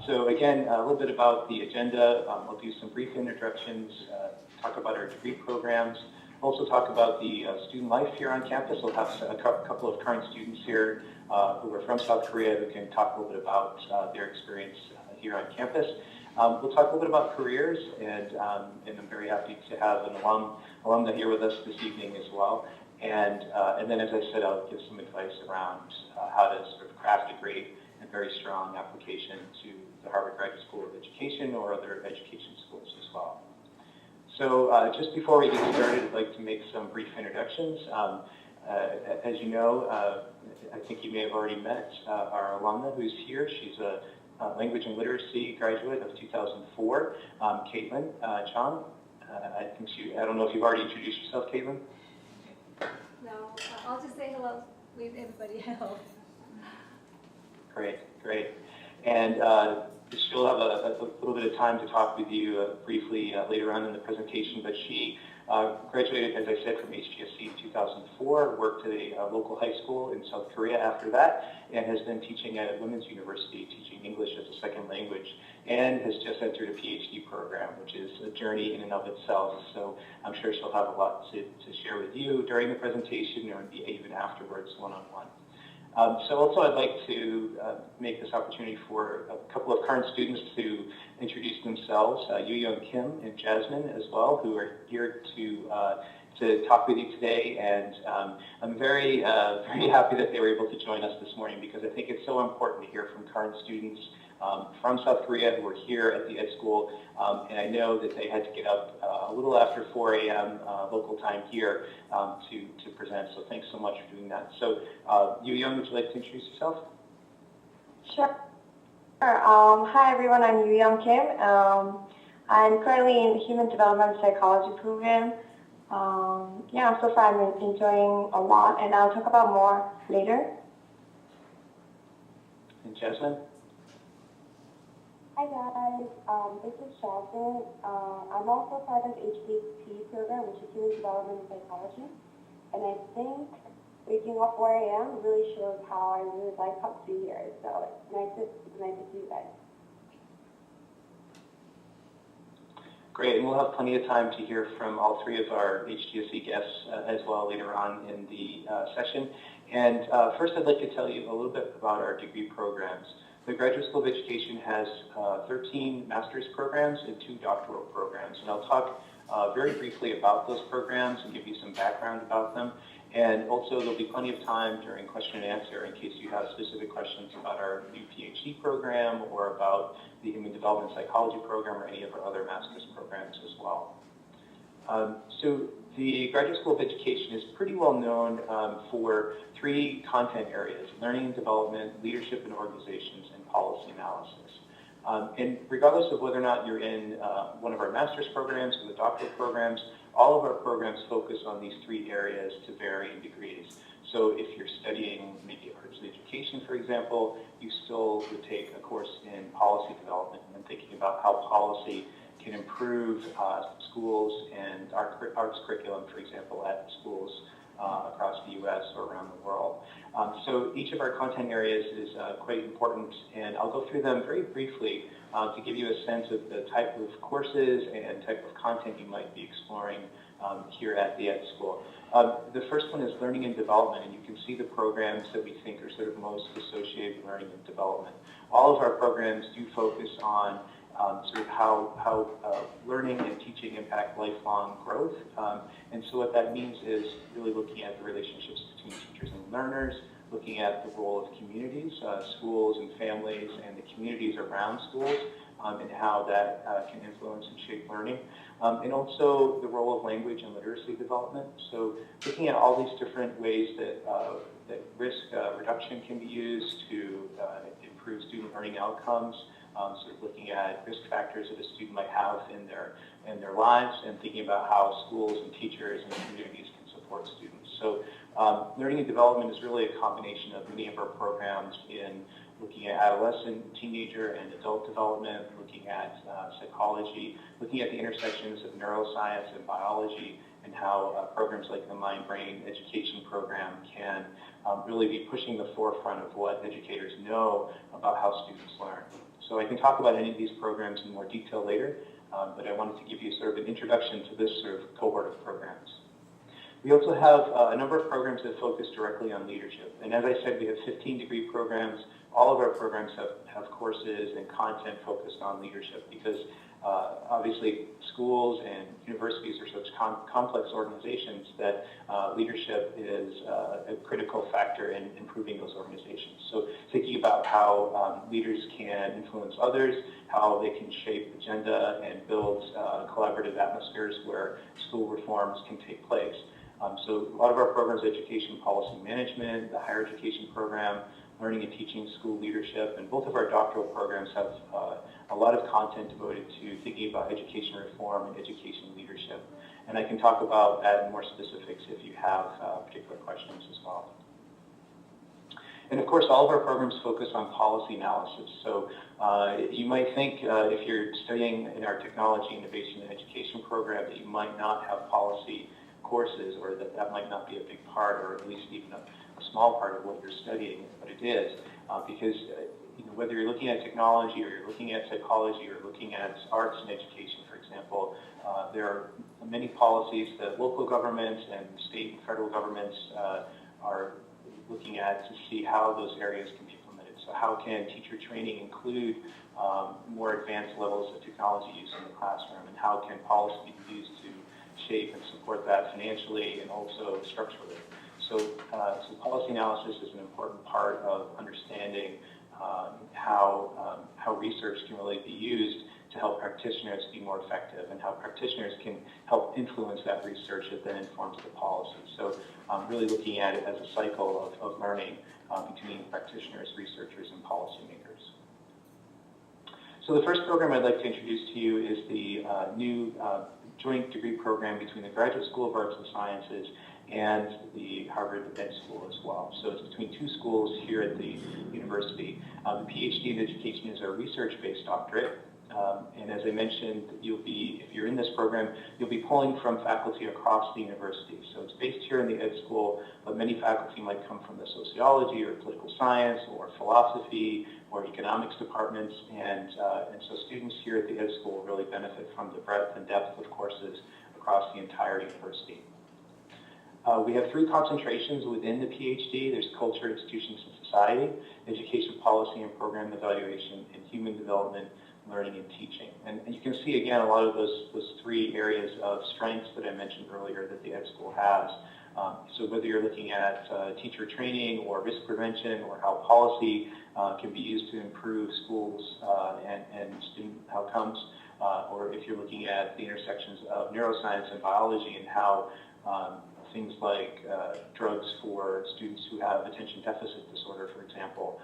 So again, a little bit about the agenda. I'll do some brief introductions, talk about our degree programs, also talk about the student life here on campus. We'll have a couple of current students here who are from South Korea who can talk a little bit about their experience here on campus. We'll talk a little bit about careers, and I'm very happy to have an alumna here with us this evening as well. And then, as I said, I'll give some advice around how to sort of craft a great and very strong application to the Harvard Graduate School of Education or other education schools as well. So just before we get started, I'd like to make some brief introductions. As you know, I think you may have already met our alumna who's here. She's a language and literacy graduate of 2004, Caitlin Chong. I don't know if you've already introduced yourself, Caitlin. No, I'll just say hello, leave everybody else. Great, great. And she'll have a little bit of time to talk with you briefly later on in the presentation, but she graduated, as I said, from HGSE in 2004, worked at a local high school in South Korea after that, and has been teaching at a women's university, teaching English as a second language, and has just entered a Ph.D. program, which is a journey in and of itself. So I'm sure she'll have a lot to share with you during the presentation or even afterwards, one-on-one. So also I'd like to make this opportunity for a couple of current students to introduce themselves, Yu-Young Kim and Jasmine as well, who are here to talk with you today. And I'm very happy that they were able to join us this morning, because I think it's so important to hear from current students from South Korea who are here at the Ed School. And I know that they had to get up a little after 4 a.m. Local time here to present. So thanks so much for doing that. So Yu-Young, would you like to introduce yourself? Sure. Hi everyone, I'm Yu-Young Kim. I'm currently in the Human Development Psychology program. So far I'm enjoying a lot, and I'll talk about more later. And Jasmine? Hi guys, this is Jasmine. I'm also part of HGSE program, which is Human Development Psychology. And I think waking up 4 a.m. really shows how I really like to be here. So it's nice to see you guys. Great, and we'll have plenty of time to hear from all three of our HGSE guests as well later on in the session. And first I'd like to tell you a little bit about our degree programs. The Graduate School of Education has 13 master's programs and 2 doctoral programs. And I'll talk very briefly about those programs and give you some background about them. And also there'll be plenty of time during question and answer in case you have specific questions about our new PhD program or about the Human Development Psychology program or any of our other master's programs as well. So the Graduate School of Education is pretty well known for 3 content areas: learning and development, leadership and organizations, and policy analysis. And regardless of whether or not you're in one of our master's programs or the doctoral programs, all of our programs focus on these 3 areas to varying degrees. So if you're studying maybe arts and education, for example, you still would take a course in policy development and thinking about how policy can improve schools and arts curriculum, for example, at schools across the U.S. or around the world. So each of our content areas is quite important, and I'll go through them very briefly to give you a sense of the type of courses and type of content you might be exploring here at the Ed School. The first one is learning and development, and you can see the programs that we think are sort of most associated with learning and development. All of our programs do focus on sort of how learning and teaching impact lifelong growth. And so what that means is really looking at the relationships between teachers and learners, looking at the role of communities, schools and families, and the communities around schools, and how that can influence and shape learning. And also the role of language and literacy development. So looking at all these different ways that risk reduction can be used to improve student learning outcomes, sort of looking at risk factors that a student might have in their lives, and thinking about how schools and teachers and communities can support students. So learning and development is really a combination of many of our programs in looking at adolescent, teenager, and adult development, looking at psychology, looking at the intersections of neuroscience and biology, and how programs like the Mind-Brain Education program can really be pushing the forefront of what educators know about how students learn. So I can talk about any of these programs in more detail later, but I wanted to give you sort of an introduction to this sort of cohort of programs. We also have a number of programs that focus directly on leadership. And as I said, we have 15 degree programs. All of our programs have courses and content focused on leadership because obviously schools and universities are such complex organizations that leadership is a critical factor in improving those organizations. So thinking about how leaders can influence others, how they can shape agenda and build collaborative atmospheres where school reforms can take place. So a lot of our programs, education policy management, the higher education program, learning and teaching school leadership, and both of our doctoral programs have a lot of content devoted to thinking about education reform and education leadership. And I can talk about that in more specifics if you have particular questions as well. And of course, all of our programs focus on policy analysis. So you might think if you're studying in our technology, innovation, and education program that you might not have policy courses, or that might not be a big part, or at least even a small part of what you're studying, but it is, because whether you're looking at technology, or you're looking at psychology, or looking at arts and education, for example, there are many policies that local governments and state and federal governments are looking at to see how those areas can be implemented. So how can teacher training include more advanced levels of technology use in the classroom, and how can policy be used to shape and support that financially and also structurally. So policy analysis is an important part of understanding how research can really be used to help practitioners be more effective, and how practitioners can help influence that research that then informs the policy. So really looking at it as a cycle of learning between practitioners, researchers, and policymakers. So the first program I'd like to introduce to you is the new joint degree program between the Graduate School of Arts and Sciences and the Harvard Ed School as well. So it's between two schools here at the university. The Ph.D. in education is a research-based doctorate. And as I mentioned, if you're in this program, you'll be pulling from faculty across the university. So it's based here in the Ed School, but many faculty might come from the sociology or political science or philosophy or economics departments. And so students here at the Ed School really benefit from the breadth and depth of courses across the entire university. We have three concentrations within the PhD. There's culture, institutions, and society, education policy and program evaluation, and human development, learning, and teaching. And you can see, again, a lot of those three areas of strengths that I mentioned earlier that the Ed School has. So whether you're looking at teacher training or risk prevention, or how policy can be used to improve schools and student outcomes, or if you're looking at the intersections of neuroscience and biology and how things like drugs for students who have attention deficit disorder, for example,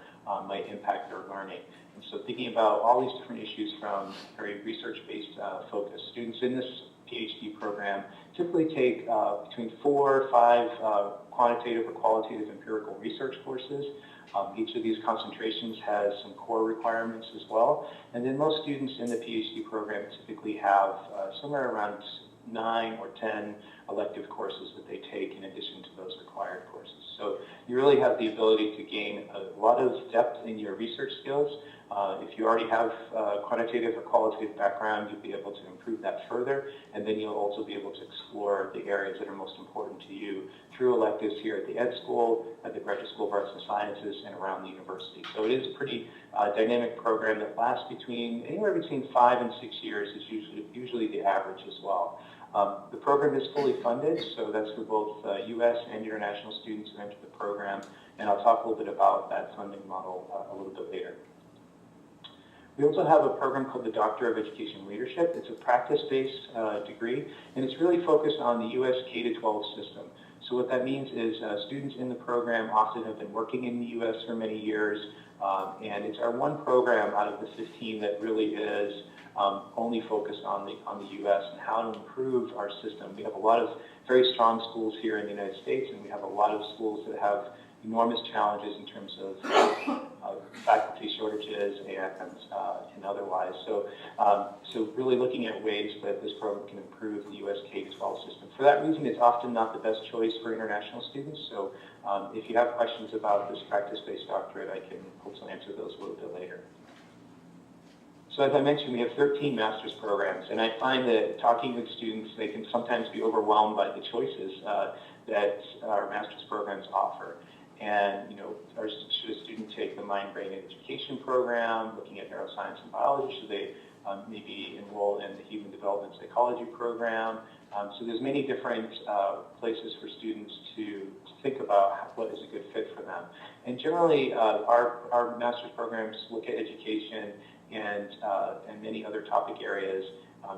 might impact their learning. And so thinking about all these different issues from very research-based focus. Students in this PhD program typically take between 4 or 5 quantitative or qualitative empirical research courses. Each of these concentrations has some core requirements as well. And then most students in the PhD program typically have somewhere around 9 or 10 elective courses that they take in addition to those required courses. So you really have the ability to gain a lot of depth in your research skills. If you already have quantitative or qualitative background, you'll be able to improve that further, and then you'll also be able to explore the areas that are most important to you through electives here at the Ed School, at the Graduate School of Arts and Sciences, and around the university. So it is a pretty dynamic program that lasts anywhere between 5 and 6 years is usually the average as well. The program is fully funded, so that's for both U.S. and international students who enter the program, and I'll talk a little bit about that funding model a little bit later. We also have a program called the Doctor of Education Leadership. It's a practice-based degree, and it's really focused on the U.S. K-12 system. So what that means is students in the program often have been working in the U.S. for many years, and it's our one program out of the 15 that really is only focused on the U.S. and how to improve our system. We have a lot of very strong schools here in the United States, and we have a lot of schools that have enormous challenges in terms of faculty shortages and otherwise. So really looking at ways that this program can improve the U.S. K-12 system. For that reason, it's often not the best choice for international students. So if you have questions about this practice-based doctorate, I can also answer those a little bit later. So as I mentioned, we have 13 master's programs, and I find that talking with students, they can sometimes be overwhelmed by the choices that our master's programs offer. And, should a student take the mind, brain, and education program, looking at neuroscience and biology? Should they maybe enroll in the human development psychology program? So there's many different places for students to think about what is a good fit for them. And generally, our master's programs look at education and many other topic areas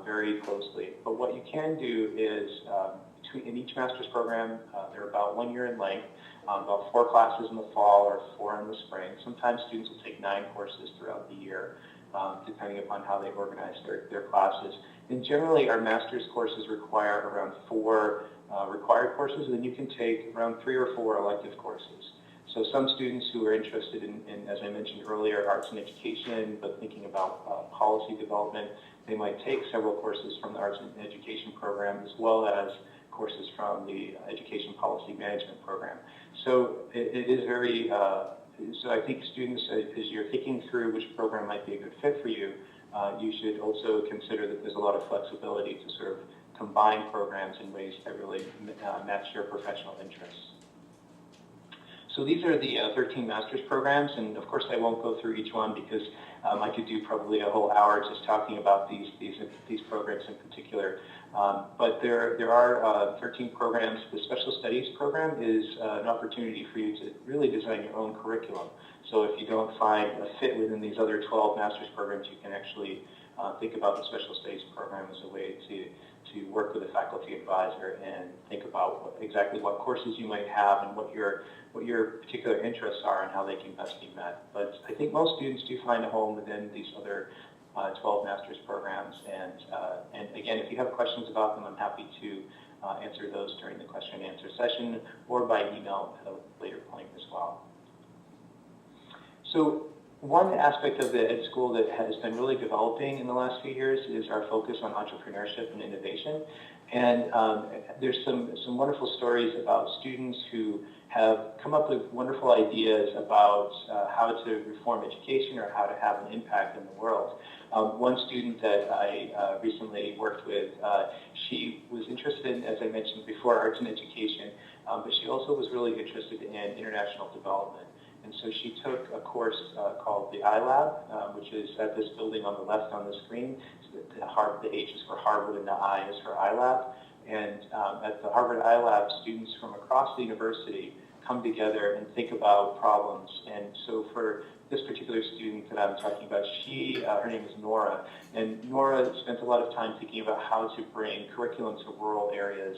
very closely. But what you can do is, in each master's program, they're about 1 year in length, about 4 classes in the fall or 4 in the spring. Sometimes students will take 9 courses throughout the year, depending upon how they organize their classes. And generally, our master's courses require around 4 required courses, and then you can take around 3 or 4 elective courses. So some students who are interested in, as I mentioned earlier, arts and education, but thinking about policy development, they might take several courses from the arts and education program, as well as courses from the education policy management program. So it is very, so I think students, as you're thinking through which program might be a good fit for you, you should also consider that there's a lot of flexibility to sort of combine programs in ways that really match your professional interests. So these are the 13 master's programs, and of course I won't go through each one because I could do probably a whole hour just talking about these programs in particular. But there are 13 programs. The special studies program is an opportunity for you to really design your own curriculum. So if you don't find a fit within these other 12 master's programs, you can actually think about the special studies program as a way to work with a faculty advisor and think about exactly what courses you might have and what your particular interests are and how they can best be met. But I think most students do find a home within these other 12 master's programs. And again, if you have questions about them, I'm happy to answer those during the question and answer session or by email at a later point as well. So one aspect of the Ed School that has been really developing in the last few years is our focus on entrepreneurship and innovation. And there's some wonderful stories about students who have come up with wonderful ideas about how to reform education or how to have an impact in the world. One student that I recently worked with, she was interested in, as I mentioned before, arts and education, but she also was really interested in international development. And so she took a course called the iLab, which is at this building on the left on the screen. So the H is for Harvard and the I is for iLab. And at the Harvard iLab, students from across the university come together and think about problems. And so for this particular student that I'm talking about, her name is Nora. And Nora spent a lot of time thinking about how to bring curriculum to rural areas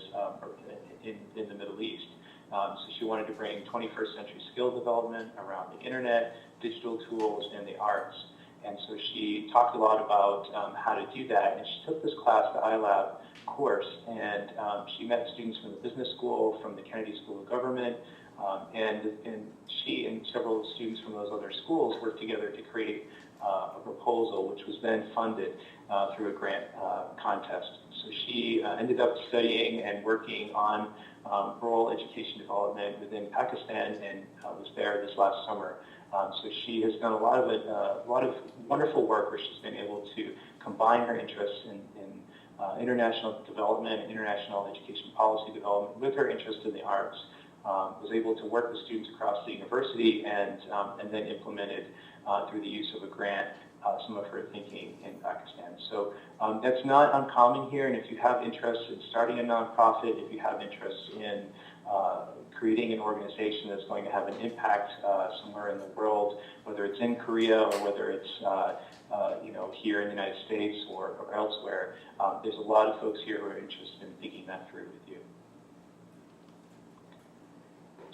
in the Middle East. So she wanted to bring 21st century skill development around the internet, digital tools, and the arts. And so she talked a lot about how to do that. And she took this class, the iLab course, and she met students from the business school, from the Kennedy School of Government, and she and several students from those other schools worked together to create a proposal, which was then funded through a grant contest. So she ended up studying and working on rural education development within Pakistan, and was there this last summer. So she has done a lot of wonderful work where she's been able to combine her interests in international development, international education policy development with her interest in the arts. Was able to work with students across the university and then implemented through the use of a grant some of her thinking in Pakistan. So that's not uncommon here, and if you have interest in starting a nonprofit, if you have interest in creating an organization that's going to have an impact somewhere in the world, whether it's in Korea or whether it's here in the United States or elsewhere, there's a lot of folks here who are interested in thinking that through with you.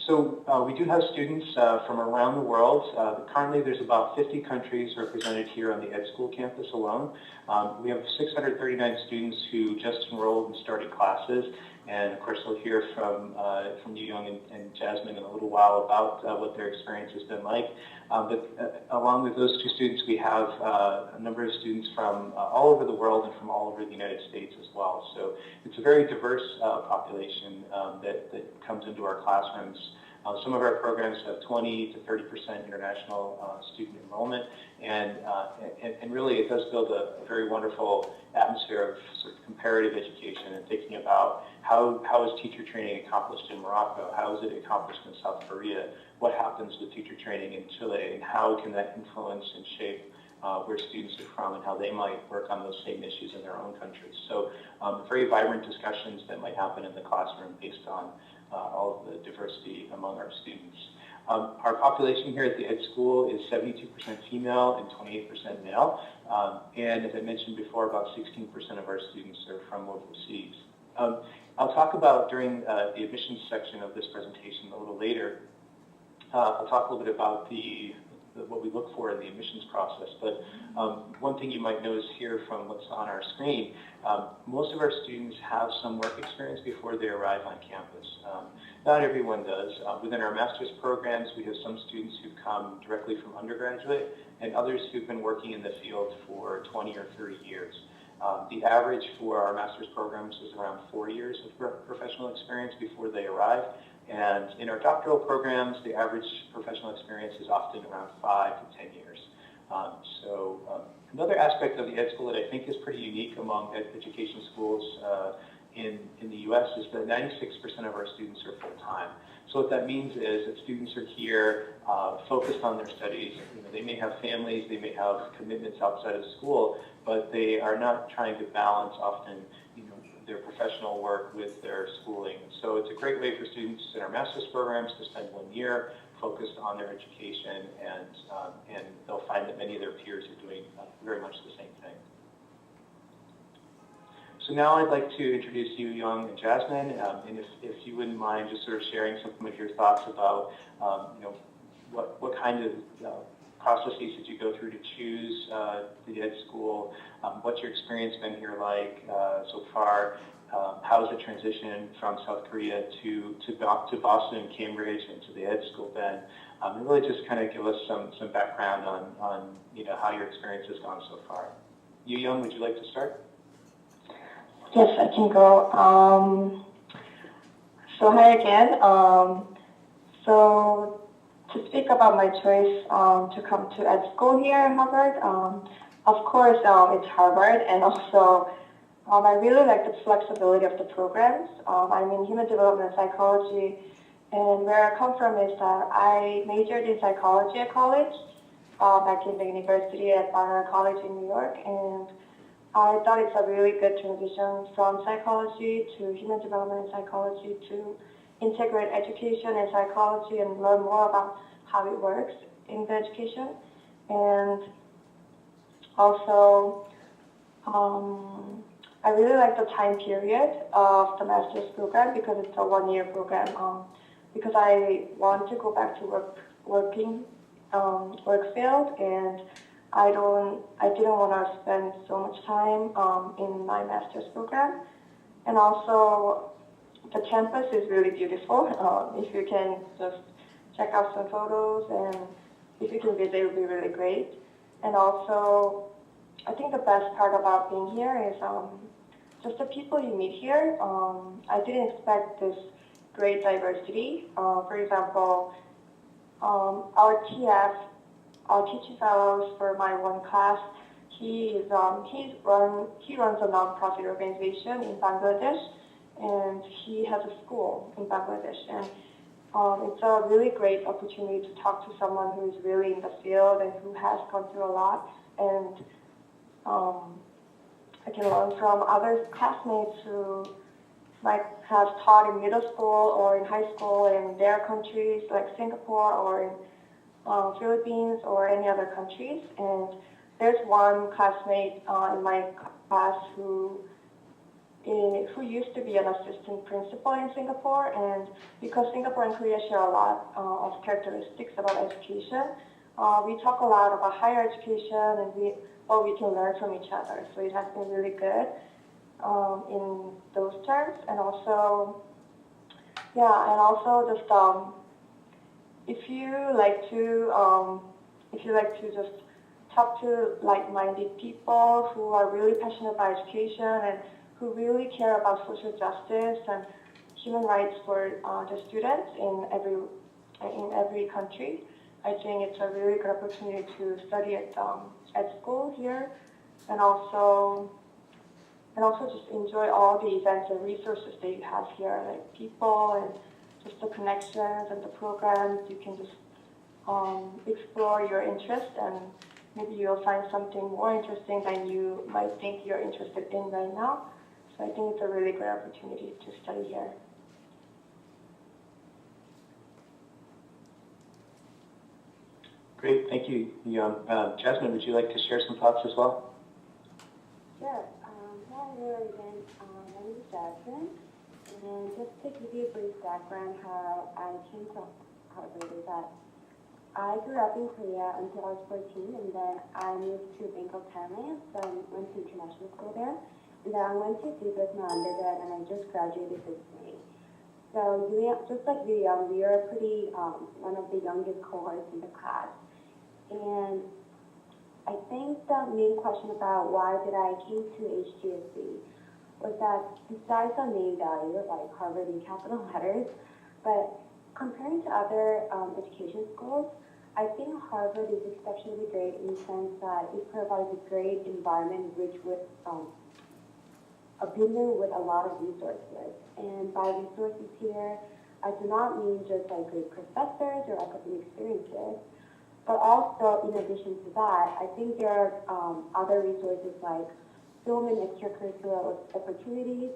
So we do have students from around the world. Currently, there's about 50 countries represented here on the Ed School campus alone. We have 639 students who just enrolled and started classes. And of course, we'll hear from Yu Young and Jasmine in a little while about what their experience has been like. But along with those two students, we have a number of students from all over the world and from all over the United States as well. So it's a very diverse population that comes into our classrooms Some of our programs have 20 to 30% international student enrollment, and really it does build a very wonderful atmosphere of sort of comparative education and thinking about how is teacher training accomplished in Morocco, how is it accomplished in South Korea, what happens with teacher training in Chile, and how can that influence and shape where students are from and how they might work on those same issues in their own countries. So very vibrant discussions that might happen in the classroom based on all of the diversity among our students. Our population here at the Ed School is 72% female and 28% male. And as I mentioned before, about 16% of our students are from overseas. I'll talk about during the admissions section of this presentation a little later. I'll talk a little bit about what we look for in the admissions process, but one thing you might notice here from what's on our screen, most of our students have some work experience before they arrive on campus. Not everyone does. Within our master's programs, we have some students who come directly from undergraduate and others who've been working in the field for 20 or 30 years. The average for our master's programs is around 4 years of professional experience before they arrive. And in our doctoral programs, the average professional experience is often around 5 to 10 years. Another aspect of the Ed School that I think is pretty unique among education schools in the U.S. is that 96% of our students are full-time. So what that means is that students are here focused on their studies. You know, they may have families, they may have commitments outside of school, but they are not trying to balance often, their professional work with their schooling. So it's a great way for students in our master's programs to spend 1 year focused on their education, and they'll find that many of their peers are doing very much the same thing. So now I'd like to introduce you, Young and Jasmine, and if you wouldn't mind just sort of sharing some of your thoughts about, what kind of processes did you go through to choose the Ed School? What's your experience been here like so far? How has the transition from South Korea to Boston, Cambridge, and to the Ed School been? And really just kind of give us some background on how your experience has gone so far. Yu Young, would you like to start? Yes, I can go. So hi again. So to speak about my choice to come to Ed School here at Harvard, of course it's Harvard, and also I really like the flexibility of the programs. I'm in human development psychology, and where I come from is that I majored in psychology at college, back in the university at Barnard College in New York, and I thought it's a really good transition from psychology to human development and psychology to integrate education and psychology and learn more about how it works in the education. And also, I really like the time period of the master's program because it's a 1-year program. Because I want to go back to work field, and I didn't want to spend so much time in my master's program. And also, the campus is really beautiful. If you can just check out some photos, and if you can visit, it would be really great. And also, I think the best part about being here is just the people you meet here. I didn't expect this great diversity. For example, our TF, our teaching fellows for my one class, he runs a nonprofit organization in Bangladesh, and he has a school in Bangladesh. And it's a really great opportunity to talk to someone who is really in the field and who has gone through a lot. And I can learn from other classmates who might have taught in middle school or in high school in their countries like Singapore or in Philippines or any other countries. And there's one classmate in my class who used to be an assistant principal in Singapore, and because Singapore and Korea share a lot of characteristics about education, we talk a lot about higher education and what we can learn from each other. So it has been really good in those terms. And also, just if you like to just talk to like-minded people who are really passionate about education and who really care about social justice and human rights for the students in in every country. I think it's a really good opportunity to study at school here, and also just enjoy all the events and resources that you have here, like people and just the connections and the programs. You can just explore your interest, and maybe you'll find something more interesting than you might think you're interested in right now. So I think it's a really great opportunity to study here. Great, thank you, Jasmine, would you like to share some thoughts as well? Sure. Hello again. My name is Jasmine, and just to give you a brief background how I came to Harvard is that I grew up in Korea until I was 14, and then I moved to Bangkok, Thailand, so I went to international school there. And then I went to Duke as my undergrad, and I just graduated this May. So just like you, we are pretty one of the youngest cohorts in the class. And I think the main question about why did I came to HGSE was that besides the name value, like Harvard in capital letters, but comparing to other education schools, I think Harvard is exceptionally great in the sense that it provides a great environment rich with a building with a lot of resources. And by resources here, I do not mean just like great professors or academic experiences, but also, in addition to that, I think there are other resources like so many extracurricular opportunities.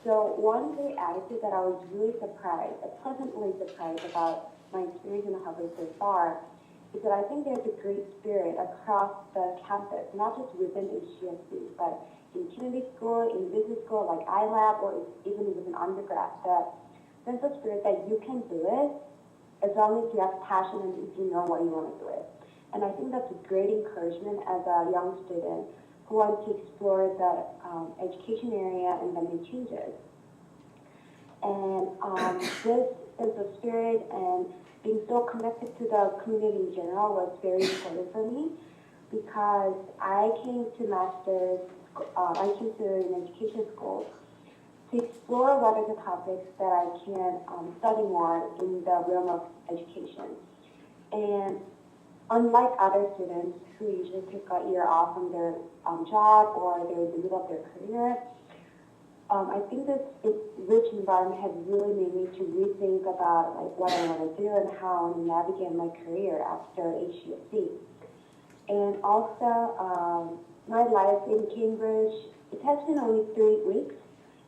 So one great attitude that I was really pleasantly surprised about my experience in Harvard so far is that I think there's a great spirit across the campus, not just within HGSE, but in Kennedy School, in business school like iLab, or even within undergrad. The sense of spirit that you can do it as long as you have passion and if you know what you want to do it. And I think that's a great encouragement as a young student who wants to explore the education area and then make changes. And this sense of spirit and being so connected to the community in general was very important for me, because I came to an education school to explore what are the topics that I can study more in the realm of education. And unlike other students who usually take a year off from their job or they're in the middle of their career, I think this rich environment has really made me to rethink about like what I want to do and how I want to navigate my career after HGSE. And also, my life in Cambridge, it has been only 3 weeks.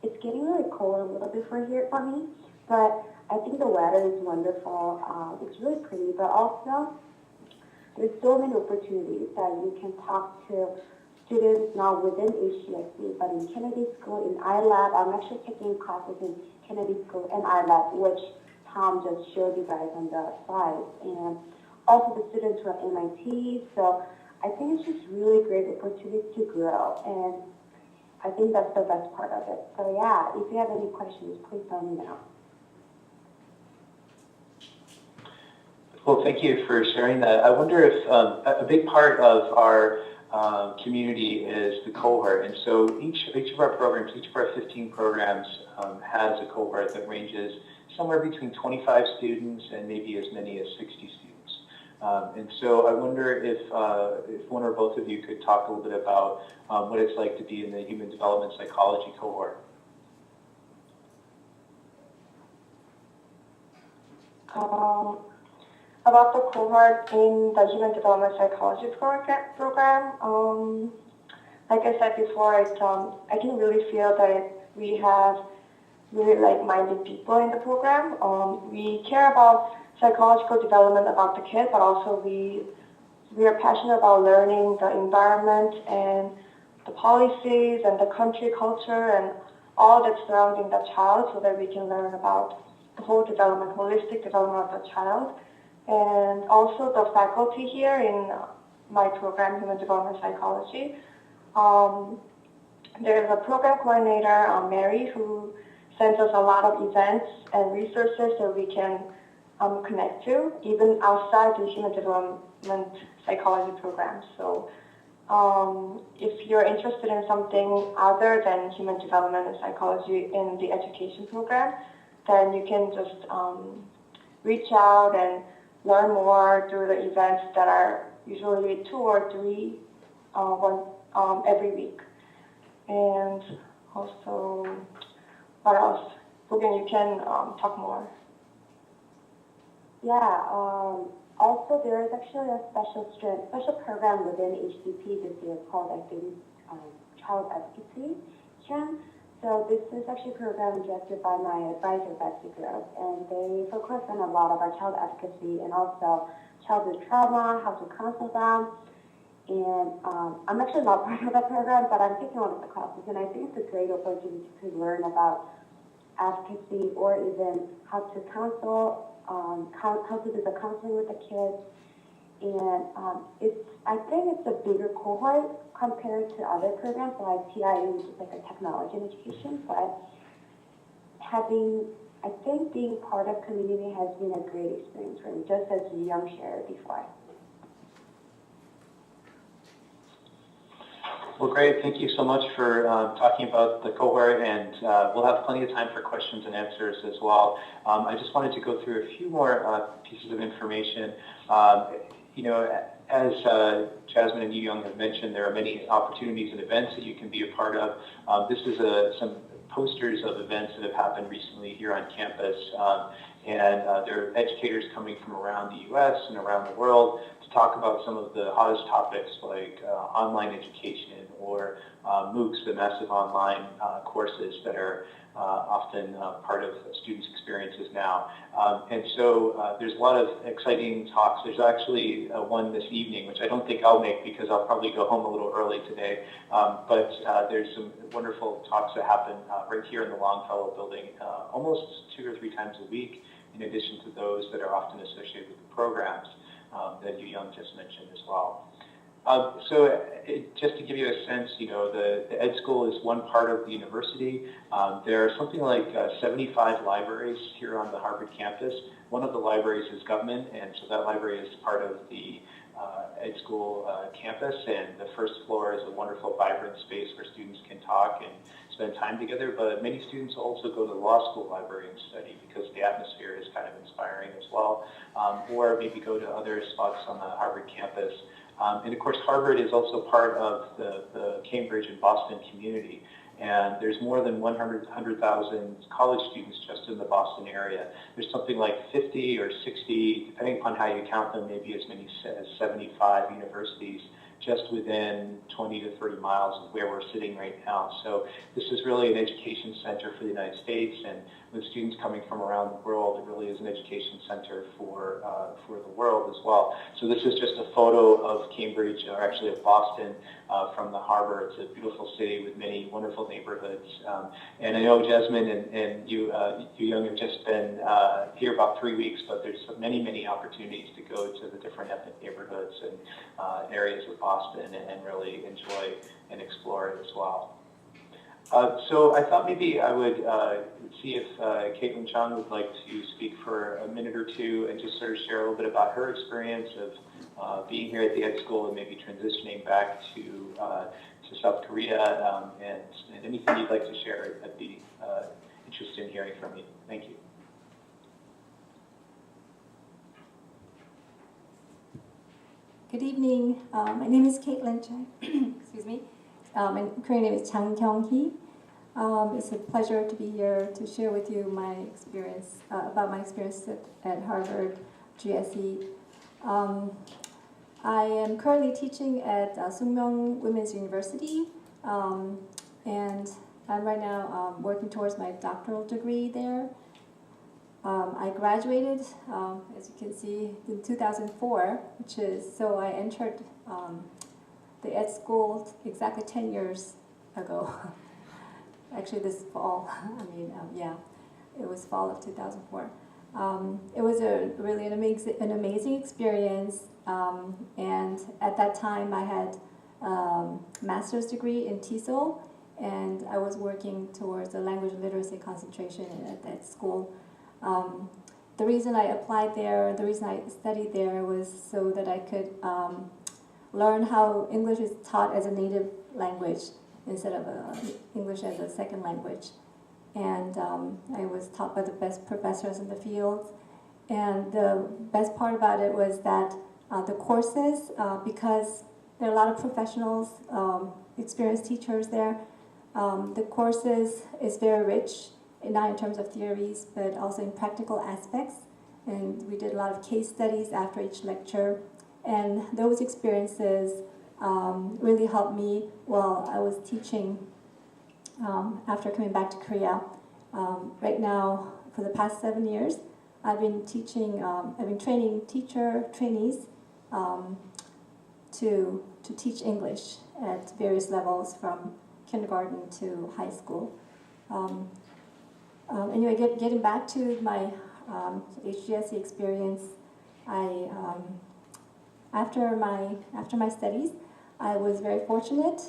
It's getting really cold a little bit for me, but I think the weather is wonderful. It's really pretty, but also there's so many opportunities that you can talk to students not within HGSE, but in Kennedy School, in iLab. I'm actually taking classes in Kennedy School and iLab, which Tom just showed you guys on the slides, and also the students who are at MIT. So I think it's just really great opportunity to grow, and I think that's the best part of it. So yeah, if you have any questions, please let me know. Well, thank you for sharing that. I wonder if a big part of our community is the cohort, and so each of our programs, each of our 15 programs has a cohort that ranges somewhere between 25 students and maybe as many as 60 students. And so I wonder if one or both of you could talk a little bit about what it's like to be in the human development psychology cohort. About the cohort in the Human Development Psychology program, like I said before, I can really feel that we have really like-minded people in the program. We care about psychological development about the kid, but also we are passionate about learning the environment and the policies and the country culture and all that's surrounding the child, so that we can learn about the whole development, holistic development of the child. And also the faculty here in my program, Human Development Psychology. There's a program coordinator, Mary, who sends us a lot of events and resources that we can connect to, even outside the Human Development Psychology program. So if you're interested in something other than Human Development and Psychology in the education program, then you can just reach out and learn more through the events that are usually 2 or 3 every week. And also, what else? Boogan, you can talk more. Yeah, also there is actually a special program within HDP this year called, I think, Child Advocacy Strand. So this is actually a program directed by my advisor, Betsy Gross, and they focus on a lot of our child advocacy and also childhood trauma, how to counsel them. And I'm actually not part of that program, but I'm taking one of the classes, and I think it's a great opportunity to learn about advocacy or even how to counsel, how to do the counseling with the kids. And I think it's a bigger cohort compared to other programs like TIU, which is like a technology and education. But I think being part of community has been a great experience for me, just as Young shared before. Well, great. Thank you so much for talking about the cohort, and we'll have plenty of time for questions and answers as well. I just wanted to go through a few more pieces of information. You know, as Jasmine and Yu Young have mentioned, there are many opportunities and events that you can be a part of. This is some posters of events that have happened recently here on campus, and there are educators coming from around the U.S. and around the world to talk about some of the hottest topics like online education or MOOCs, the massive online courses that are often part of students' experiences now. And so there's a lot of exciting talks. There's actually one this evening, which I don't think I'll make because I'll probably go home a little early today. But there's some wonderful talks that happen right here in the Longfellow building almost 2 or 3 times a week, in addition to those that are often associated with the programs that Yu Young just mentioned as well. Just to give you a sense, you know, the Ed School is one part of the university. There are something like 75 libraries here on the Harvard campus. One of the libraries is government, and so that library is part of the Ed School campus, and the first floor is a wonderful, vibrant space where students can talk and spend time together, but many students also go to the law school library and study because the atmosphere is kind of inspiring as well, or maybe go to other spots on the Harvard campus. And of course, Harvard is also part of the Cambridge and Boston community. And there's more than 100,000 college students just in the Boston area. There's something like 50 or 60, depending upon how you count them, maybe as many as 75 universities just within 20 to 30 miles of where we're sitting right now. So this is really an education center for the United States, and with students coming from around the world, it really is an education center for the world as well. So this is just a photo of Cambridge, or actually of Boston, from the harbor. It's a beautiful city with many wonderful neighborhoods. And I know Jasmine and you Young have just been here about 3 weeks, but there's many, many opportunities to go to the different ethnic neighborhoods and areas of Boston and really enjoy and explore it as well. So I thought maybe I would see if Caitlin Chung would like to speak for a minute or two and just sort of share a little bit about her experience of being here at the Ed School and maybe transitioning back to South Korea, and anything you'd like to share. I'd be interested in hearing from you. Thank you. Good evening. My name is Caitlin Chung. Excuse me. My Korean name is Chang Kyung-hee. It's a pleasure to be here to share with you my experience, about my experience at Harvard GSE. I am currently teaching at Sungmyeong Women's University, and I'm right now working towards my doctoral degree there. I graduated, as you can see, in 2004, so I entered the Ed School exactly 10 years ago. Actually, this fall. It was fall of 2004. It was really an amazing experience, and at that time I had a master's degree in TESOL, and I was working towards a language literacy concentration at that school. The reason I applied there, the reason I studied there was so that I could learn how English is taught as a native language instead of English as a second language. And I was taught by the best professors in the field, And the best part about it was that the courses, because there are a lot of professionals, experienced teachers there, the courses is very rich, not in terms of theories, but also in practical aspects. And we did a lot of case studies after each lecture. And those experiences really helped me while I was teaching after coming back to Korea. Right now, for the past 7 years, I've been teaching, I've been training trainees to teach English at various levels from kindergarten to high school. Anyway, getting back to my HGSE experience, after my studies, I was very fortunate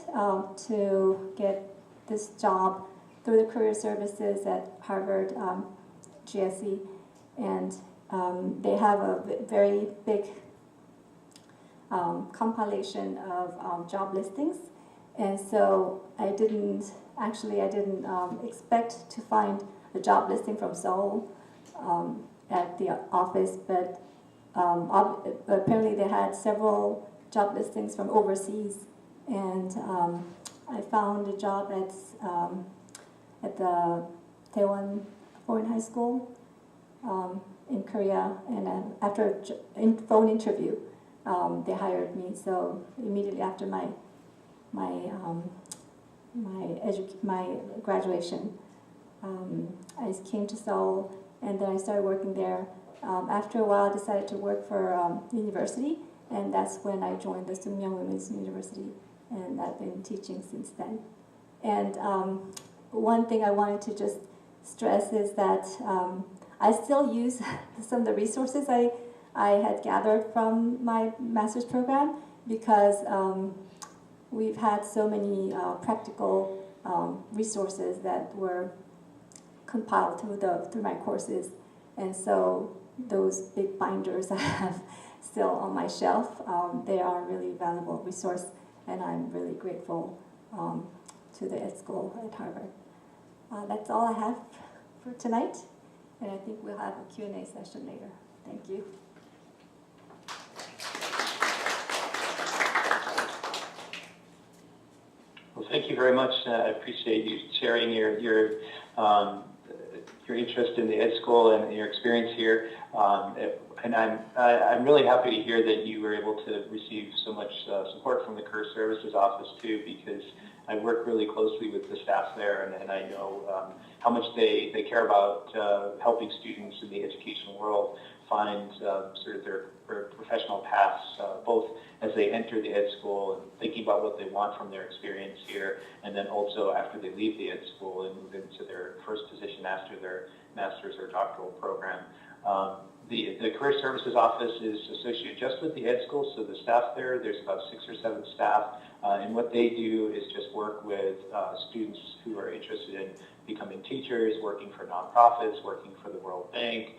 to get this job through the career services at Harvard GSE, and they have a very big compilation of job listings, and so I didn't expect to find a job listing from Seoul at the office, but apparently they had several job listings from overseas, and I found a job at the Daewon Foreign High School in Korea, and after a phone interview, they hired me. So immediately after my graduation, I came to Seoul, and then I started working there. After a while, I decided to work for university, and that's when I joined the Sungmyeong Women's University, and I've been teaching since then. And one thing I wanted to just stress is that I still use some of the resources I had gathered from my master's program, because we've had so many practical resources that were compiled through my courses, and so those big binders I have still on my shelf. They are a really valuable resource, and I'm really grateful to the Ed School at Harvard. That's all I have for tonight, and I think we'll have a Q&A session later. Thank you. Well, thank you very much. I appreciate you sharing your interest in the Ed School and your experience here. And I'm really happy to hear that you were able to receive so much support from the Career Services Office too, because I work really closely with the staff there, and I know how much they care about helping students in the educational world find sort of their professional paths, both as they enter the Ed School and thinking about what they want from their experience here, and then also after they leave the Ed School and move into their first position after their master's or doctoral program. The Career Services Office is associated just with the Ed School, so the staff there's about 6 or 7 staff, and what they do is just work with students who are interested in becoming teachers, working for nonprofits, working for the World Bank,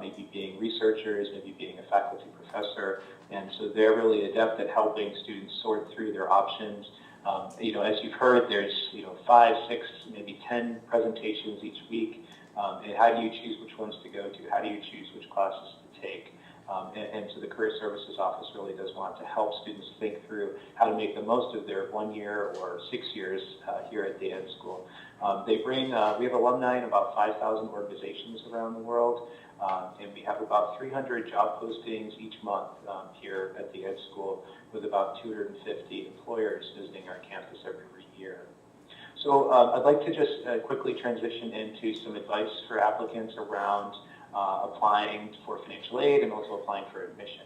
maybe being researchers, maybe being a faculty professor, and so they're really adept at helping students sort through their options. As you've heard, there's 5, 6, maybe 10 presentations each week. And how do you choose which ones to go to? How do you choose which classes to take? And so the Career Services Office really does want to help students think through how to make the most of their 1 year or 6 years here at the Ed School. We have alumni in about 5,000 organizations around the world, and we have about 300 job postings each month here at the Ed School, with about 250 employers visiting our campus every year. So I'd like to just quickly transition into some advice for applicants around applying for financial aid and also applying for admission.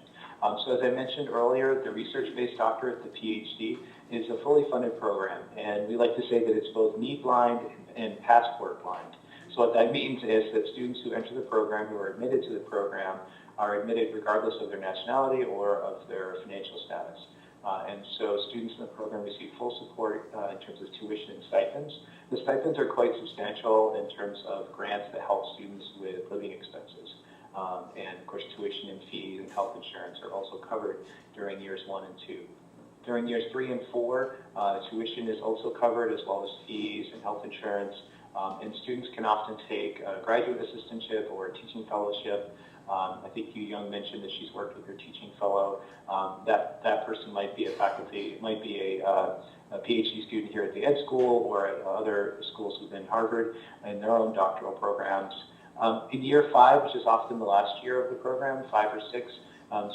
So as I mentioned earlier, the research-based doctorate, the Ph.D., is a fully funded program, and we like to say that it's both need-blind and passport-blind. So what that means is that students who enter the program, who are admitted to the program, are admitted regardless of their nationality or of their financial status. And so students in the program receive full support in terms of tuition and stipends. The stipends are quite substantial in terms of grants that help students with living expenses. And of course, tuition and fees and health insurance are also covered during years 1 and 2. During years 3 and 4, tuition is also covered, as well as fees and health insurance. And students can often take a graduate assistantship or a teaching fellowship I think Yu Young mentioned that she's worked with her teaching fellow. That person might be a faculty, might be a PhD student here at the Ed School or at other schools within Harvard in their own doctoral programs. In year 5, which is often the last year of the program, 5 or 6,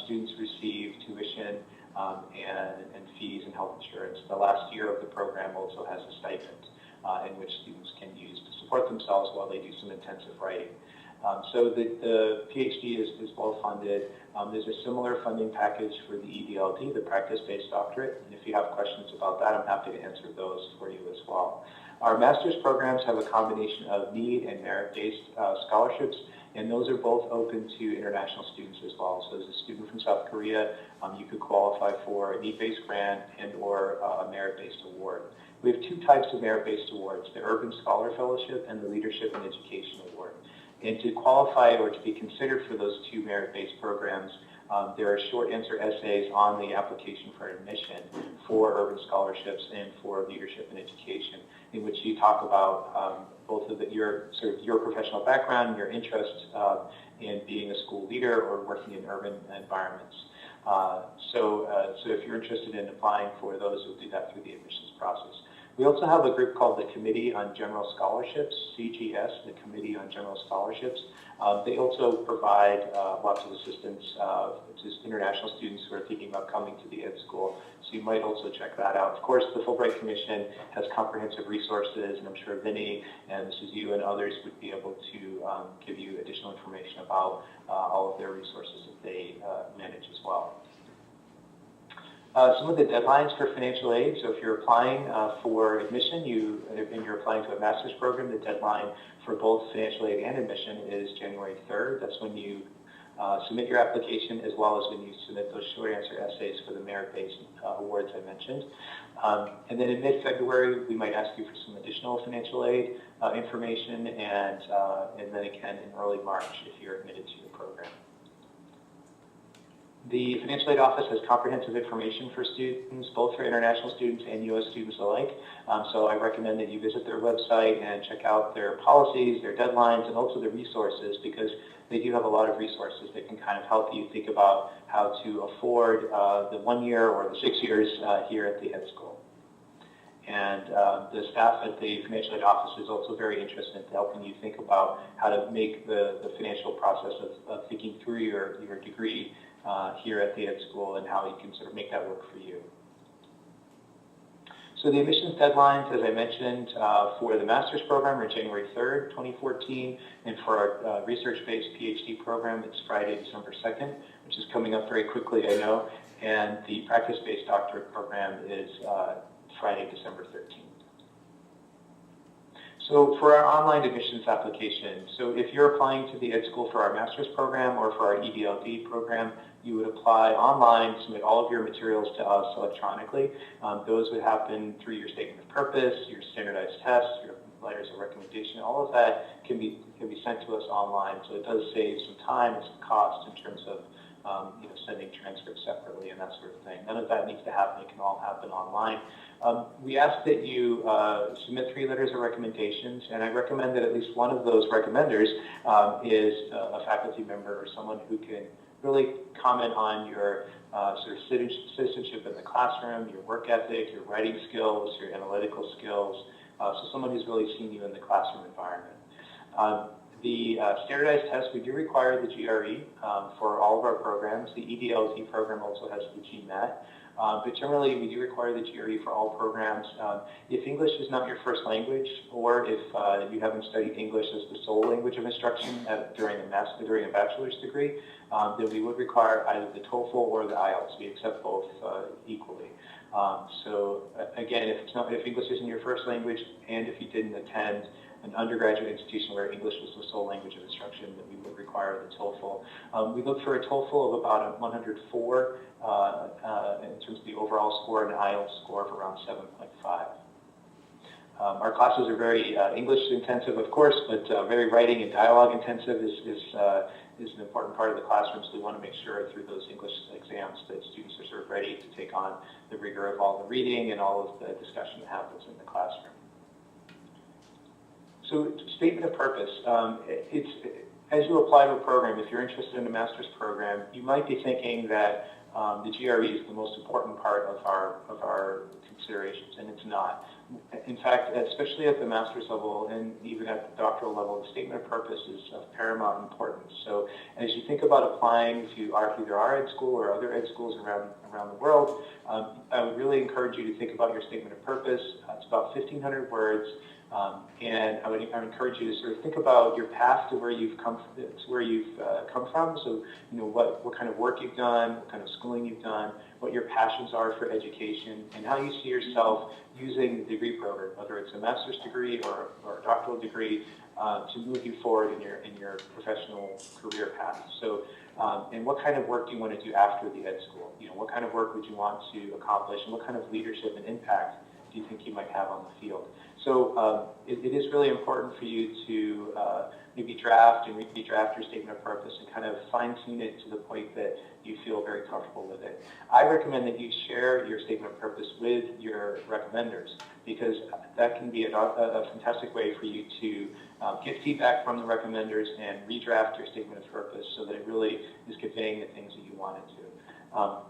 students receive tuition and fees and health insurance. The last year of the program also has a stipend in which students can use to support themselves while they do some intensive writing. So the PhD is well funded. There's a similar funding package for the EDLD, the practice-based doctorate. And if you have questions about that, I'm happy to answer those for you as well. Our master's programs have a combination of need and merit-based scholarships, and those are both open to international students as well. So as a student from South Korea, you could qualify for a need-based grant and or a merit-based award. We have 2 types of merit-based awards, the Urban Scholar Fellowship and the Leadership in Education Award. And to qualify or to be considered for those 2 merit-based programs, there are short answer essays on the application for admission for urban scholarships and for leadership in education, in which you talk about both of your professional background, your interest in being a school leader or working in urban environments. So if you're interested in applying for those, you'll do that through the admissions process. We also have a group called the Committee on General Scholarships, CGS, the Committee on General Scholarships. They also provide lots of assistance to international students who are thinking about coming to the Ed School. So you might also check that out. Of course, the Fulbright Commission has comprehensive resources, and I'm sure Vinny and Mrs. Yu and others would be able to give you additional information about all of their resources that they manage as well. Some of the deadlines for financial aid. So if you're applying for admission and you're applying to a master's program, the deadline for both financial aid and admission is January 3rd. That's when you submit your application, as well as when you submit those short answer essays for the merit-based awards I mentioned. And then in mid-February, we might ask you for some additional financial aid information, and then again in early March if you're admitted to the program. The Financial Aid Office has comprehensive information for students, both for international students and U.S. students alike. So I recommend that you visit their website and check out their policies, their deadlines, and also the resources, because they do have a lot of resources that can kind of help you think about how to afford the 1 year or the 6 years here at the Ed School. And the staff at the Financial Aid Office is also very interested in helping you think about how to make the financial process of thinking through your degree here at the Ed School and how you can sort of make that work for you. So the admissions deadlines, as I mentioned, for the master's program are January 3rd, 2014, and for our research-based PhD program, it's Friday, December 2nd, which is coming up very quickly, I know, and the practice-based doctorate program is Friday, December 13th. So for our online admissions application, so if you're applying to the Ed School for our master's program or for our EDLD program, you would apply online, submit all of your materials to us electronically. Those would happen through your statement of purpose, your standardized tests, your letters of recommendation. All of that can be sent to us online. So it does save some time and some cost in terms of sending transcripts separately and that sort of thing. None of that needs to happen. It can all happen online. We ask that you submit 3 letters of recommendations, and I recommend that at least one of those recommenders is a faculty member or someone who can really comment on your sort of citizenship in the classroom, your work ethic, your writing skills, your analytical skills, so someone who's really seen you in the classroom environment. The standardized test, we do require the GRE for all of our programs. The EDLD program also has the GMAT. But generally, we do require the GRE for all programs. If English is not your first language, or if you haven't studied English as the sole language of instruction during a bachelor's degree, then we would require either the TOEFL or the IELTS. We accept both equally. So again, if English isn't your first language, and if you didn't attend an undergraduate institution where English was the sole language of instruction, then we would require the TOEFL. We look for a TOEFL of about a 104 in terms of the overall score, and an IELTS score of around 7.5. Our classes are very English intensive, of course, but very writing and dialogue intensive is an important part of the classroom, so we want to make sure through those English exams that students are sort of ready to take on the rigor of all the reading and all of the discussion that happens in the classroom. So statement of purpose, as you apply to a program, if you're interested in a master's program, you might be thinking that the GRE is the most important part of our considerations, and it's not. In fact, especially at the master's level and even at the doctoral level, the statement of purpose is of paramount importance. So as you think about applying to either our ed school or other ed schools around the world, I would really encourage you to think about your statement of purpose. It's about 1,500 words. And I would encourage you to sort of think about your path to where you've come from. So, you know, what kind of work you've done, what kind of schooling you've done, what your passions are for education, and how you see yourself using the degree program, whether it's a master's degree or a doctoral degree, to move you forward in your professional career path. So, and what kind of work do you want to do after the ed school? You know, what kind of work would you want to accomplish, and what kind of leadership and impact do you think you might have on the field? So it is really important for you to maybe draft and redraft your statement of purpose and kind of fine-tune it to the point that you feel very comfortable with it. I recommend that you share your statement of purpose with your recommenders, because that can be a fantastic way for you to get feedback from the recommenders and redraft your statement of purpose so that it really is conveying the things that you want it to.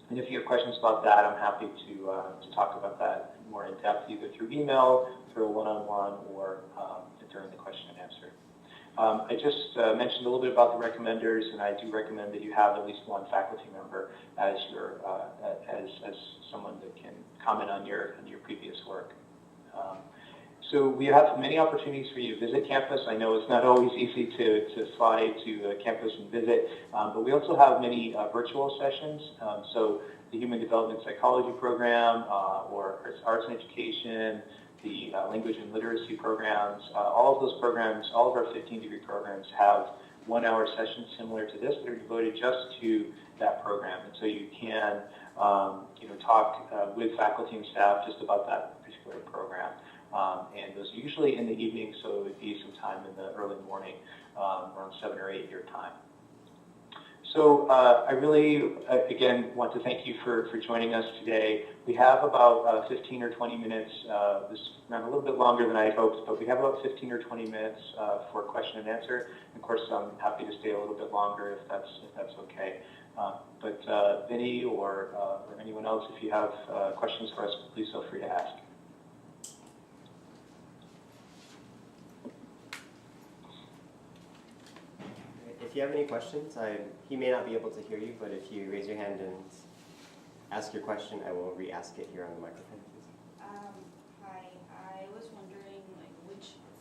And if you have questions about that, I'm happy to talk about that more in depth, either through email, through a one-on-one, or during the question and answer. I just mentioned a little bit about the recommenders, and I do recommend that you have at least one faculty member as your as someone that can comment on your previous work. So we have many opportunities for you to visit campus. I know it's not always easy to fly to campus and visit, but we also have many virtual sessions. So the Human Development Psychology program, or Arts and Education, the Language and Literacy programs, all of those programs, all of our 15-degree programs have 1-hour sessions similar to this that are devoted just to that program. And so you can talk with faculty and staff just about that particular program. And those are usually in the evening, so it would be sometime in the early morning, around 7 or 8 your time. So I really, again, want to thank you for joining us today. We have about 15 or 20 minutes. This ran a little bit longer than I had hoped, but we have about 15 or 20 minutes for question and answer. And of course, I'm happy to stay a little bit longer if that's okay. But Vinny or anyone else, if you have questions for us, please feel free to ask. If you have any questions, he may not be able to hear you, but if you raise your hand and ask your question, I will re-ask it here on the microphone, please. Hi, I was wondering,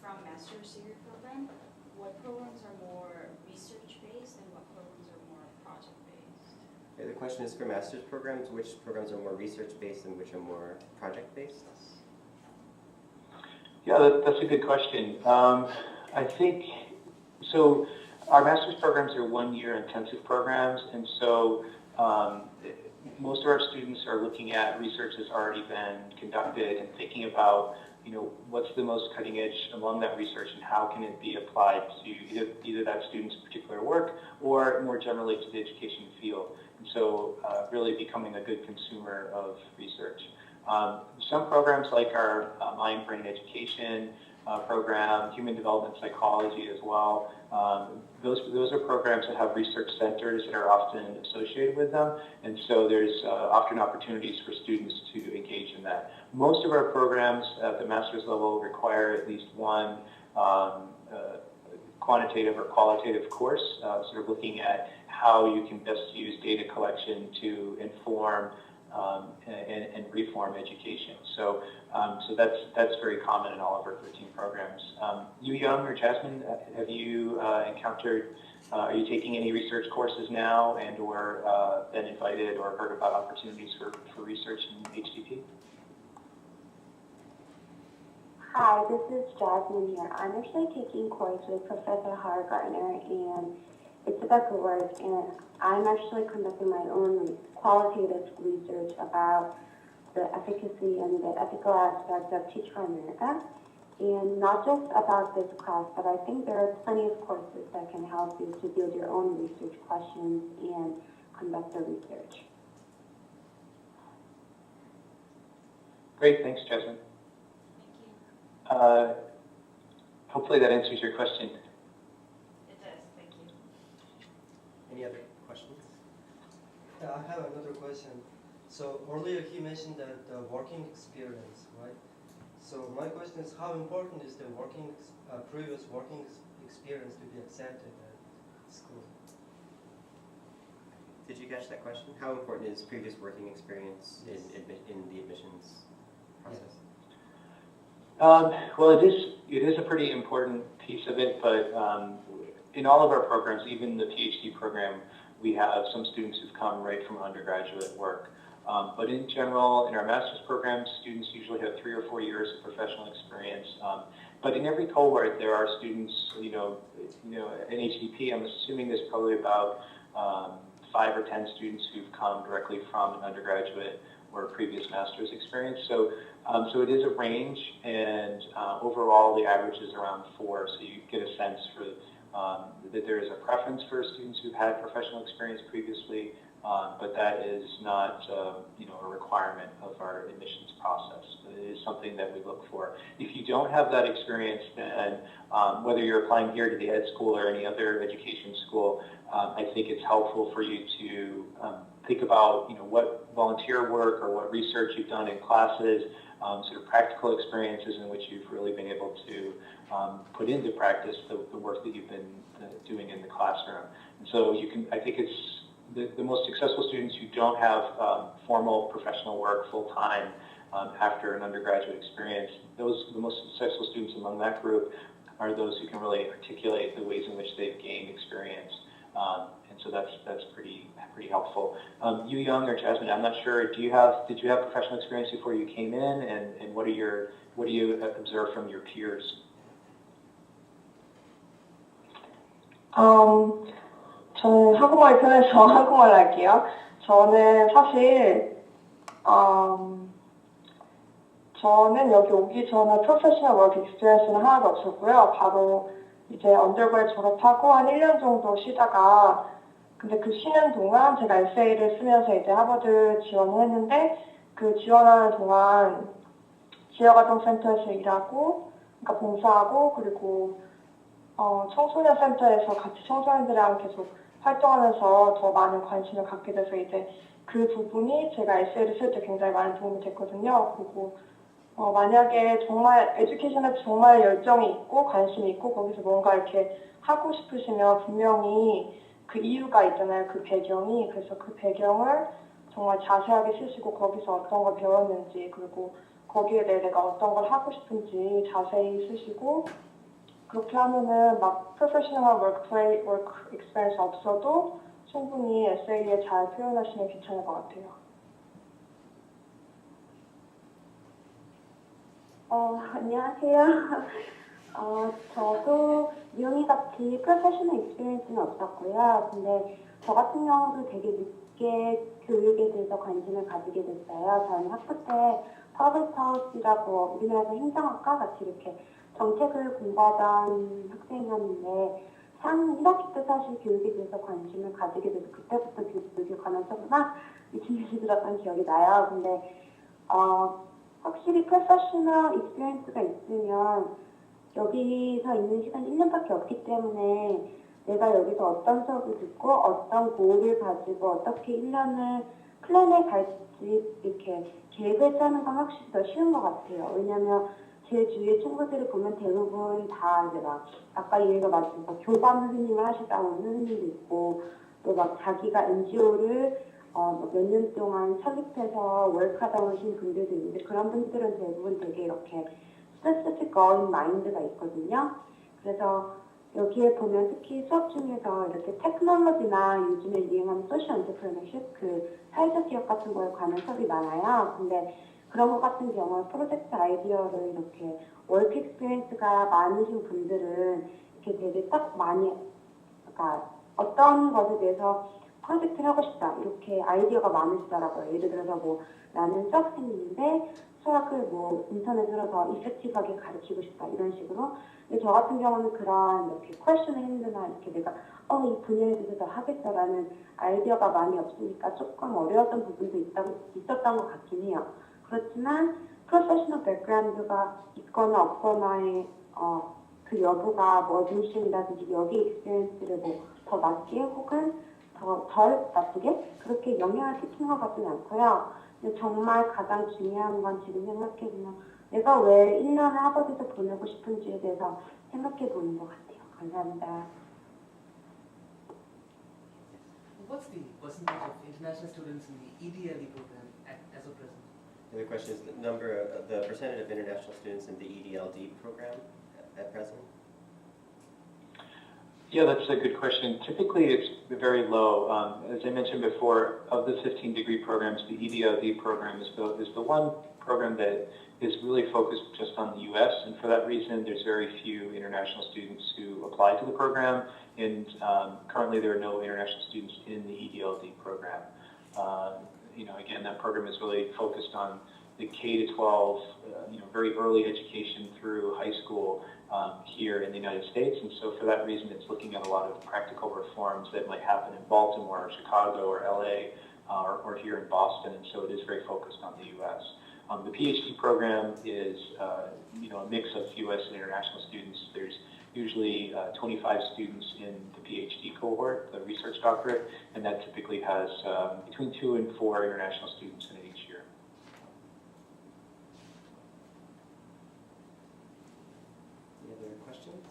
from master's degree program, what programs are more research-based and what programs are more project-based? Okay, the question is for master's programs, which programs are more research-based and which are more project-based? Yeah, that's a good question. I think, so our master's programs are 1-year intensive programs, and so most of our students are looking at research that's already been conducted and thinking about, what's the most cutting edge among that research and how can it be applied to either that student's particular work or more generally to the education field. And so really becoming a good consumer of research. Some programs like our mind-brain education program, human development psychology as well, those are programs that have research centers that are often associated with them, and so there's often opportunities for students to engage in that. Most of our programs at the master's level require at least one quantitative or qualitative course, sort of looking at how you can best use data collection to inform and reform education. So that's very common in all of our 13 programs. You Young or Jasmine, have you encountered, are you taking any research courses now and or been invited or heard about opportunities for research in HDP? Hi, this is Jasmine here. I'm actually taking course with Professor Howard Gardner, and it's about good work, and I'm actually conducting my own qualitative research about the efficacy and the ethical aspects of Teach for America, and not just about this class, but I think there are plenty of courses that can help you to build your own research questions and conduct the research. Great, thanks, Jasmine. Thank you. Hopefully that answers your question. It does. Yeah, I have another question. So earlier he mentioned that the working experience, right? So my question is, how important is the previous working experience to be accepted at school? Did you catch that question? How important is previous working experience in the admissions process? Well, it is a pretty important piece of it, but in all of our programs, even the Ph.D. program, we have some students who've come right from undergraduate work. But in general, in our master's programs, students usually have 3 or 4 years of professional experience. But in every cohort, there are students, in HDP, I'm assuming there's probably about 5 or 10 students who've come directly from an undergraduate or previous master's experience. So it is a range, and overall the average is around 4. So you get a sense for that there is a preference for students who've had professional experience previously, but that is not a requirement of our admissions process. It is something that we look for. If you don't have that experience, then whether you're applying here to the ed school or any other education school, I think it's helpful for you to think about what volunteer work or what research you've done in classes, sort of practical experiences in which you've really been able to put into practice the work that you've been doing in the classroom. And so I think it's the most successful students who don't have formal professional work full-time after an undergraduate experience. The most successful students among that group are those who can really articulate the ways in which they've gained experience. And so that's pretty helpful. You Young or Jasmine, I'm not sure. Did you have professional experience before you came in, and what do you observe from your peers? 저는 한국말 편해서 한국말 할게요. 저는 사실 저는 여기 오기 전에 프로페셔널 워크 익스피리언스는 하나도 없었고요. 바로 이제 언더그레드 졸업하고 한 1년 정도 쉬다가, 근데 그 쉬는 동안 제가 에세이를 쓰면서 이제 하버드 지원을 했는데, 그 지원하는 동안 지역아동센터에서 일하고, 그러니까 봉사하고, 그리고 청소년 센터에서 같이 청소년들이랑 계속 활동하면서 더 많은 관심을 갖게 돼서 이제 그 부분이 제가 에세이를 쓸 때 굉장히 많은 도움이 됐거든요. 그리고 만약에 정말 에듀케이션에 정말 열정이 있고 관심이 있고 거기서 뭔가 이렇게 하고 싶으시면 분명히 그 이유가 있잖아요. 그 배경이. 그래서 그 배경을 정말 자세하게 쓰시고 거기서 어떤 걸 배웠는지, 그리고 거기에 대해 내가 어떤 걸 하고 싶은지 자세히 쓰시고, 그렇게 하면은 막 프로페셔널 워크 익스피리언스 없어도 충분히 에세이에 잘 표현하시면 괜찮을 것 같아요. 안녕하세요. 저도 유영이 같이 프로페셔널 익스피리언스는 없었고요. 근데 저 같은 경우도 되게 늦게 교육에 대해서 관심을 가지게 됐어요. 저는 학부 때 퍼블릭하우스라고 우리나라에서 행정학과 같이 이렇게 정책을 공부하던 학생이었는데 1학기 때 사실 교육에 대해서 관심을 가지게 돼서 그때부터 교육에 관해서 막 미친 들었던 기억이 나요. 근데 확실히 프로페셔널 익스피리언스가 있으면 여기서 있는 시간이 1년밖에 없기 때문에 내가 여기서 어떤 수업을 듣고 어떤 고를 가지고 어떻게 1년을 플랜해 갈지 이렇게 계획을 짜는 건 확실히 더 쉬운 것 같아요. 왜냐면 제 주위의 친구들을 보면 대부분 다 이제 막 아까 얘기가 맞은 교감 선생님을 하시다 온 선생님도 있고, 또 막 자기가 NGO를 몇 년 동안 설립해서 월크하다 오신 분들도 있는데, 그런 분들은 대부분 되게 이렇게 스페시픽 거인 마인드가 있거든요. 그래서 여기에 보면 특히 수업 중에서 이렇게 테크놀로지나 요즘에 유행하는 소셜 엔터프레너십, 그 사회적 기업 같은 거에 관한 수업이 많아요. 근데 그런 것 같은 경우는 프로젝트 아이디어를 이렇게 워크 익스피리언스가 많으신 분들은 이렇게 되게 딱 많이, 그러니까 어떤 것에 대해서 프로젝트를 하고 싶다 이렇게 아이디어가 많으시더라고요. 예를 들어서 뭐 나는 수학생인데 수학을 뭐 인터넷으로 더 이펙티브하게 가르치고 싶다 이런 식으로. 근데 저 같은 경우는 그런 이렇게 퀘스천 핸드나 이렇게 내가 이 분야에 대해서 더 하겠다라는 아이디어가 많이 없으니까 조금 어려웠던 부분도 있었던 것 같긴 해요. 그렇지만 프로페셔널 백그라운드가 있거나 없거나의 그 여부가 뭐 어드미션이라든지 여기 익스피리언스를 뭐 더 낮게 혹은 덜 나쁘게 그렇게 영향을 끼친 것 같지는 않고요. 근데 정말 가장 중요한 건 지금 생각해보면 내가 왜 1년을 하버드에서 보내고 싶은지에 대해서 생각해보는 것 같아요. 감사합니다. What's the percentage of international students in the ED.LD program as of present? And the question is the percentage of international students in the ED.LD program at present? Yeah, that's a good question. Typically, it's very low. As I mentioned before, of the 15 degree programs, the ED.LD program is the one program that is really focused just on the U.S. And for that reason, there's very few international students who apply to the program. And currently, there are no international students in the ED.LD program. Again, that program is really focused on the K-12, very early education through high school here in the United States. And so for that reason, it's looking at a lot of practical reforms that might happen in Baltimore or Chicago or LA or here in Boston. And so it is very focused on the U.S. The Ph.D. program is, a mix of U.S. and international students. There's usually 25 students in the Ph.D. cohort, the research doctorate, and that typically has between 2 and 4 international students in it each year. Any other questions?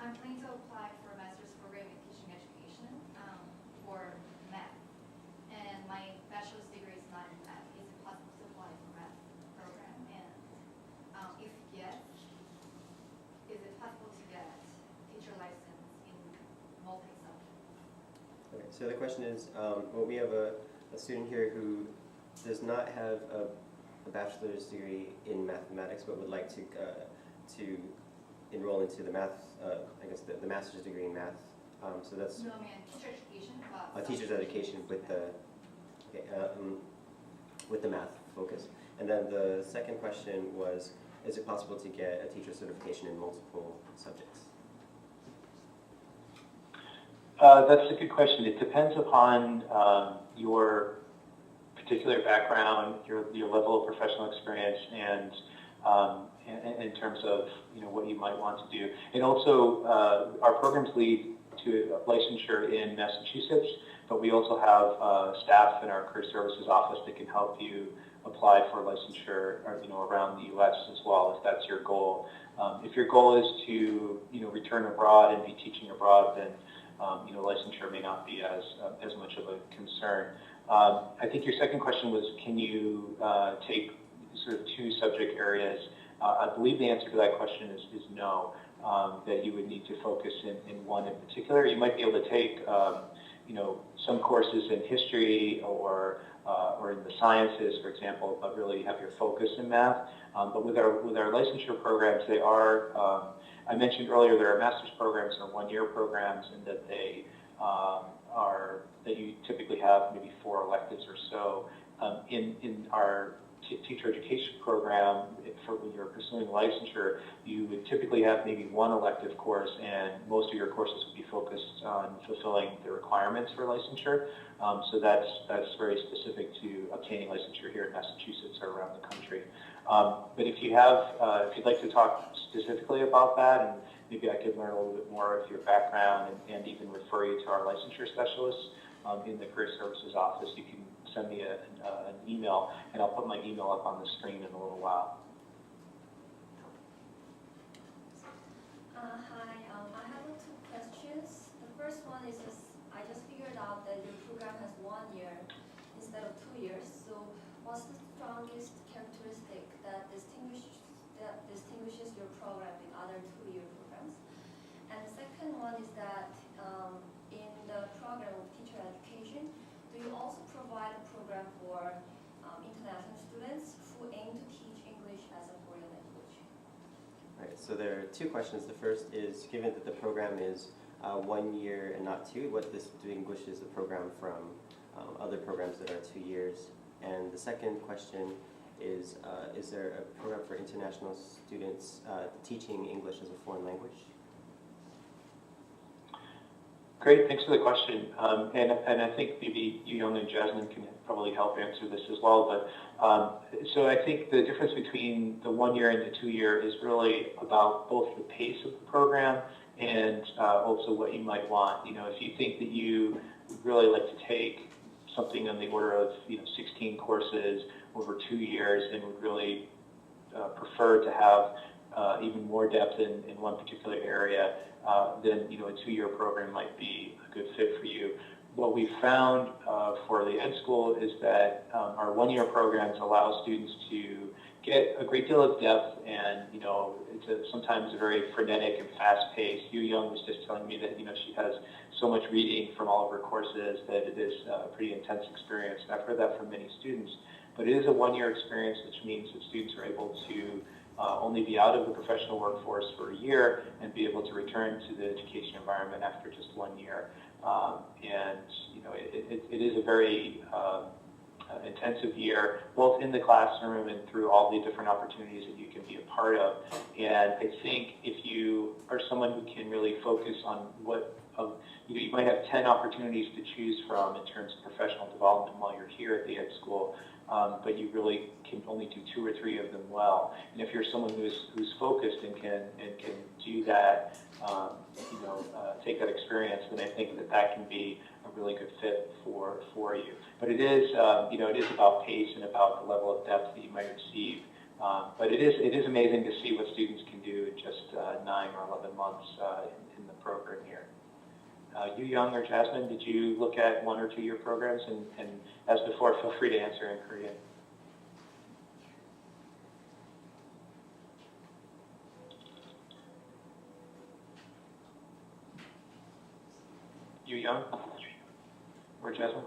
I'm planning to apply for a master's program in teaching education for math. And my bachelor's degree is not in math. Is it possible to apply for math program? And if yes, is it possible to get teacher license in multi-subjects? Okay, so the question is, we have a student here who does not have a bachelor's degree in mathematics, but would like to enroll into the math, the master's degree in math. So that's No, I mean teacher education. teacher's education with the math focus. And then the second question was, is it possible to get a teacher certification in multiple subjects? That's a good question. It depends upon your particular background, your level of professional experience, and in terms of what you might want to do. And also, our programs lead to licensure in Massachusetts, but we also have staff in our career services office that can help you apply for licensure around the U.S. as well, if that's your goal. If your goal is to return abroad and be teaching abroad, then licensure may not be as much of a concern. I think your second question was, can you take sort of 2 subject areas? I believe the answer to that question is no, that you would need to focus in one in particular. You might be able to take some courses in history or in the sciences, for example, but really have your focus in math. But with our licensure programs, they are, I mentioned earlier, there are master's programs or 1-year programs, and that they that you typically have maybe 4 electives or so. In our teacher education program, when you're pursuing licensure, you would typically have maybe 1 elective course, and most of your courses would be focused on fulfilling the requirements for licensure. So that's very specific to obtaining licensure here in Massachusetts or around the country. But if you'd like to talk specifically about that, and maybe I could learn a little bit more of your background and even refer you to our licensure specialists in the career services office, you can send me an email, and I'll put my email up on the screen in a little while. Hi, I have 2 questions. The first one is I just figured out that your program has 1 year instead of 2 years. So what's the strongest characteristic that distinguishes your program in other 2-year programs? And the second one is that in the program of teacher education, do you also provide a program for international students who aim to teach English as a foreign language? Right, so there are 2 questions. The first is, given that the program is 1 year and not 2, what distinguishes the program from other programs that are 2 years? And the second question is there a program for international students teaching English as a foreign language? Great, thanks for the question. And I think maybe Young and Jasmine can probably help answer this as well. But so I think the difference between the 1 year and the 2 year is really about both the pace of the program and also what you might want. If you think that you would really like to take something on the order of 16 courses over 2 years and would really prefer to have even more depth in one particular area, then a 2-year program might be a good fit for you. What we've found for the Ed School is that our 1-year programs allow students to get a great deal of depth, and it's sometimes a very frenetic and fast-paced. Yu Young was just telling me that she has so much reading from all of her courses that it is a pretty intense experience. And I've heard that from many students. But it is a 1-year experience, which means that students are able to only be out of the professional workforce for a year and be able to return to the education environment after just 1 year. And it is a very intensive year, both in the classroom and through all the different opportunities that you can be a part of. And I think if you are someone who can really focus on you might have 10 opportunities to choose from in terms of professional development while you're here at the Ed School, but you really can only do 2 or 3 of them well. And if you're someone who's focused and can do that, take that experience, then I think that can be a really good fit for you. But it is it is about pace and about the level of depth that you might receive. But it is amazing to see what students can do in just 9 or 11 months in the program here. Yu Young or Jasmine, did you look at 1 or 2 year programs? And as before, feel free to answer in Korean. Yu Young or Jasmine?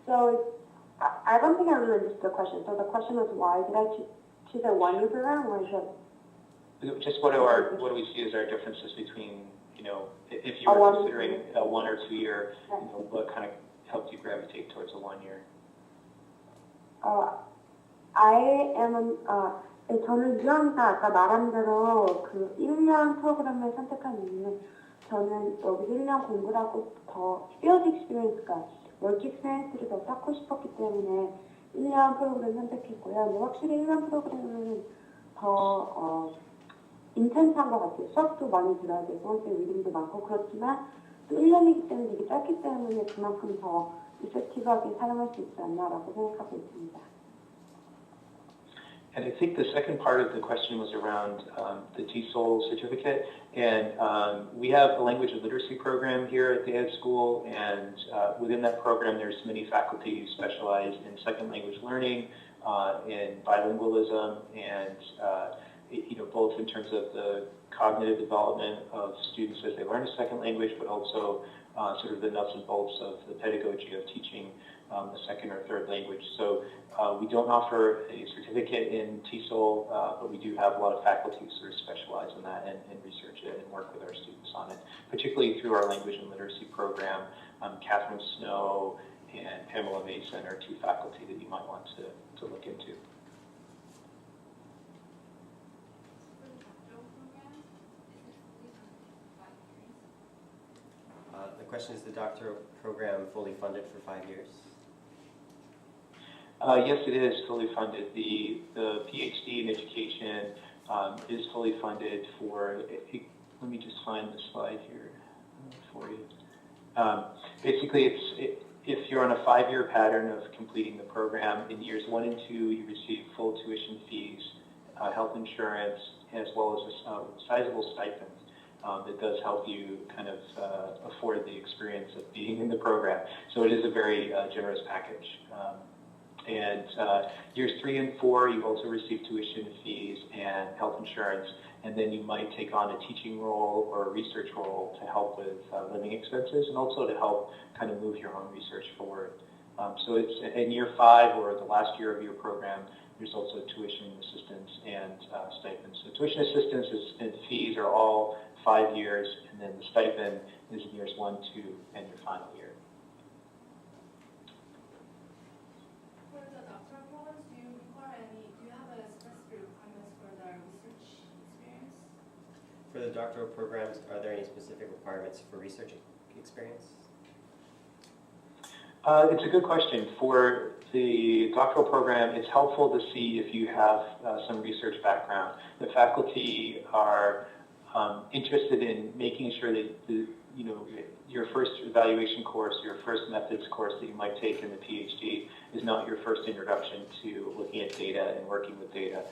So I don't think I really understood the question. So the question was, why did I choose a 1-year program, or is it? Just what do we see as our differences between, if you were considering a 1 or 2 year, what kind of helped you gravitate towards a 1 year? 저는 유형이가 아까 말한 대로 그 1년 프로그램을 선택한 이유는 저는 여기 1년 공부를 하고 더 field experience가 work experience를 더 쌓고 싶었기 때문에 1년 프로그램 선택했고요. 근데 확실히 1년 프로그램은 더 인텐스한 것 같아요. 수업도 많이 들어야 되고, 리딩도 많고, 그렇지만 또 1년이기 때문에 되게 짧기 때문에 그만큼 더 이펙티브하게 사용할 수 있지 않나라고 생각하고 있습니다. And I think the second part of the question was around the TESOL certificate. And we have a language and literacy program here at the Ed School. And within that program, there's many faculty who specialize in second language learning, in bilingualism, and both in terms of the cognitive development of students as they learn a second language, but also sort of the nuts and bolts of the pedagogy of teaching a second or third language. So we don't offer a certificate in TESOL, but we do have a lot of faculty who sort of specialize in that and research it and work with our students on it, particularly through our language and literacy program. Catherine Snow and Pamela Mason are 2 faculty that you might want to look into. The question is, the doctoral program fully funded for 5 years? Yes, it is fully funded. The Ph.D. in education is fully funded for, let me just find the slide here for you. Basically, if you're on a 5-year pattern of completing the program, in years 1 and 2, you receive full tuition fees, health insurance, as well as a sizable stipend. That does help you kind of afford the experience of being in the program. So it is a very generous package. And years 3 and 4, you also receive tuition fees and health insurance, and then you might take on a teaching role or a research role to help with living expenses, and also to help kind of move your own research forward. So it's in year 5, or the last year of your program, there's also tuition assistance and stipends. So tuition assistance and fees are all 5 years, and then the stipend is in years 1, 2, and your final year. For the doctoral programs, do you have a specific requirements for the research experience? For the doctoral programs, are there any specific requirements for research experience? It's a good question. For the doctoral program, it's helpful to see if you have some research background. The faculty are interested in making sure that your first evaluation course, your first methods course that you might take in the PhD is not your first introduction to looking at data and working with data.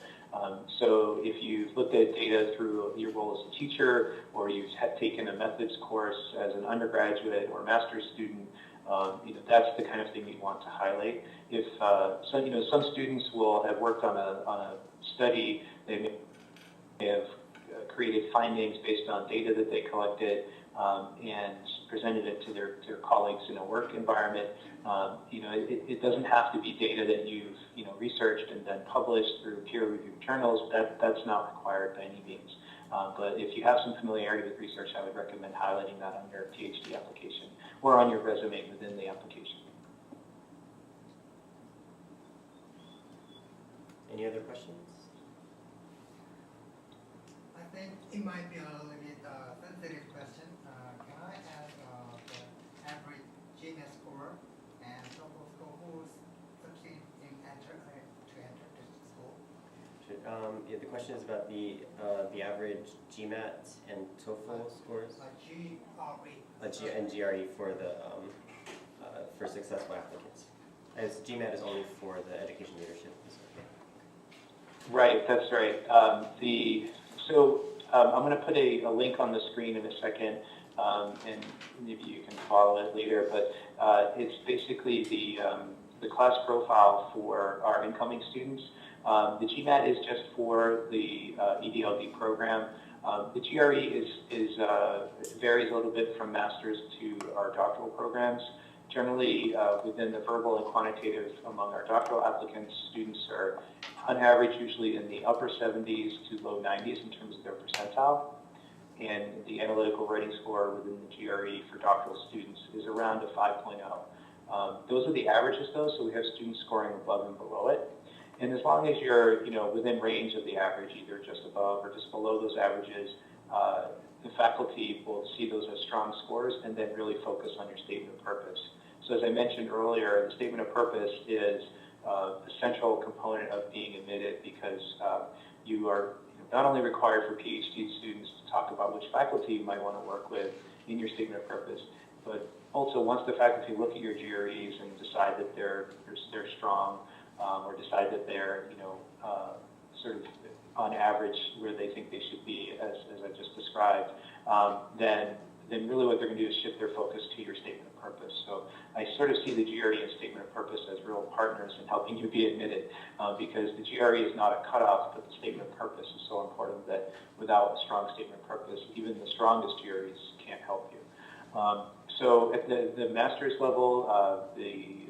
So if you've looked at data through your role as a teacher, or you've taken a methods course as an undergraduate or master's student, that's the kind of thing you want to highlight. If some students will have worked on a study, they may have created findings based on data that they collected and presented it to their colleagues in a work environment. It doesn't have to be data that you've researched and then published through peer-reviewed journals. That's not required by any means. But if you have some familiarity with research, I would recommend highlighting that on your PhD application or on your resume within the application. Any other questions? I think it might be a little bit sensitive question. Can I ask the average GMAT score and TOEFL score who's succeed in to enter this school? Yeah, the question is about the average GMAT and TOEFL scores. GRE. And GRE for the for successful applicants. As GMAT is only for the education leadership. Right, that's right. I'm going to put a link on the screen in a second, and maybe you can follow it later. But it's basically the class profile for our incoming students. The GMAT is just for the EDLD program. The GRE varies a little bit from master's to our doctoral programs. Generally, within the verbal and quantitative among our doctoral applicants, students are on average usually in the upper 70s to low 90s in terms of their percentile. And the analytical writing score within the GRE for doctoral students is around a 5.0. Those are the averages though, so we have students scoring above and below it. And as long as you're within range of the average, either just above or just below those averages, the faculty will see those as strong scores and then really focus on your statement of purpose. So as I mentioned earlier, the statement of purpose is a central component of being admitted because you are not only required for PhD students to talk about which faculty you might want to work with in your statement of purpose, but also once the faculty look at your GREs and decide that they're strong or decide that they're sort of on average where they think they should be, as I just described, then really what they're going to do is shift their focus to your statement of purpose. So I sort of see the GRE and statement of purpose as real partners in helping you be admitted because the GRE is not a cutoff, but the statement of purpose is so important that without a strong statement of purpose, even the strongest GREs can't help you. So at the master's level, the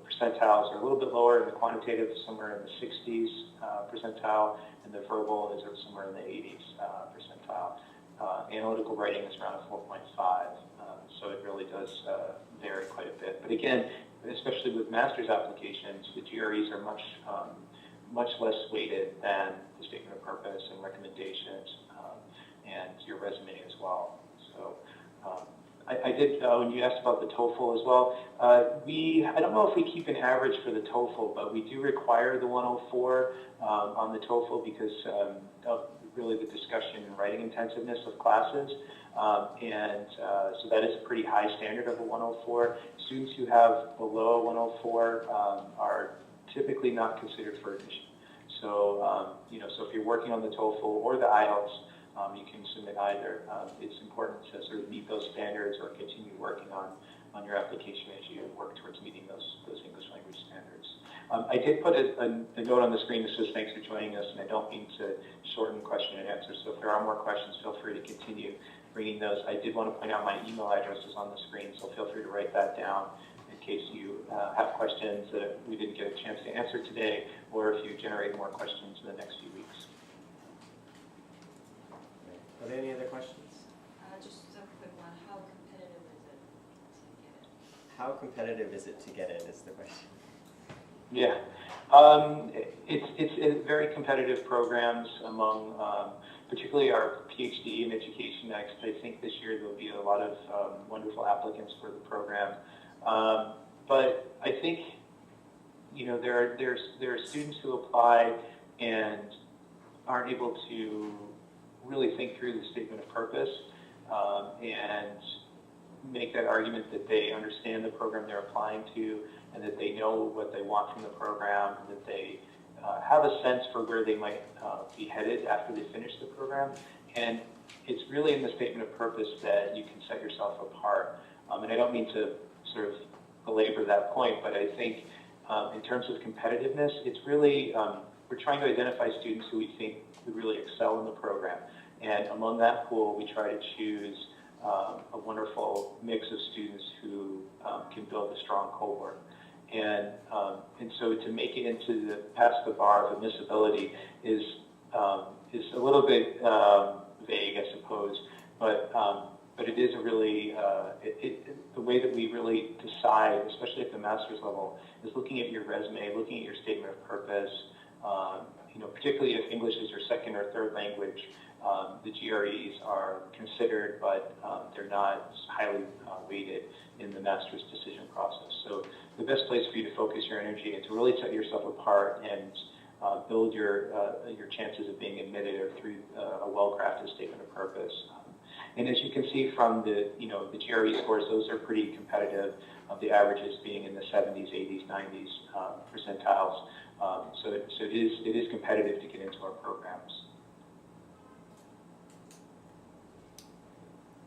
percentiles are a little bit lower in the quantitative, somewhere in the 60s percentile, and the verbal is somewhere in the 80s percentile. Analytical writing is around a 4.5, so it really does vary quite a bit. But again, especially with master's applications, the GREs are much less weighted than the statement of purpose and recommendations and your resume as well. So I did, when you asked about the TOEFL as well, I don't know if we keep an average for the TOEFL, but we do require the 104 on the TOEFL because of really the discussion and writing intensiveness of classes. So that is a pretty high standard of a 104. Students who have below a 104 are typically not considered for admission. So, so if you're working on the TOEFL or the IELTS, you can submit either. It's important to sort of meet those standards or continue working on your application as you work towards meeting those English language standards. I did put a note on the screen that says thanks for joining us, and I don't mean to shorten question and answer, so if there are more questions, feel free to continue bringing those. I did want to point out my email address is on the screen, so feel free to write that down in case you have questions that we didn't get a chance to answer today, or if you generate more questions in the next few weeks. Are there any other questions? Just a quick one. How competitive is it to get it? How competitive is it to get in is the question. Yeah, it's very competitive programs among, particularly our PhD in Education Next. I think this year there'll be a lot of wonderful applicants for the program. But I think, there are students who apply and aren't able to really think through the statement of purpose and make that argument that they understand the program they're applying to and that they know what they want from the program and that they have a sense for where they might be headed after they finish the program. And it's really in the statement of purpose that you can set yourself apart. And I don't mean to sort of belabor that point, but I think in terms of competitiveness, it's really, we're trying to identify students who we think who really excel in the program. And among that pool, we try to choose a wonderful mix of students who can build a strong cohort. And so to make it into the past the bar of admissibility is a little bit vague, I suppose, but it is a really the way that we really decide, especially at the master's level, is looking at your resume, looking at your statement of purpose. Particularly if English is your second or third language, the GREs are considered, but they're not highly weighted in the master's decision process. So the best place for you to focus your energy and to really set yourself apart and build your chances of being admitted are through a well-crafted statement of purpose. And as you can see from the GRE scores, those are pretty competitive. The averages being in the 70s, 80s, 90s percentiles. So it is competitive to get into our programs.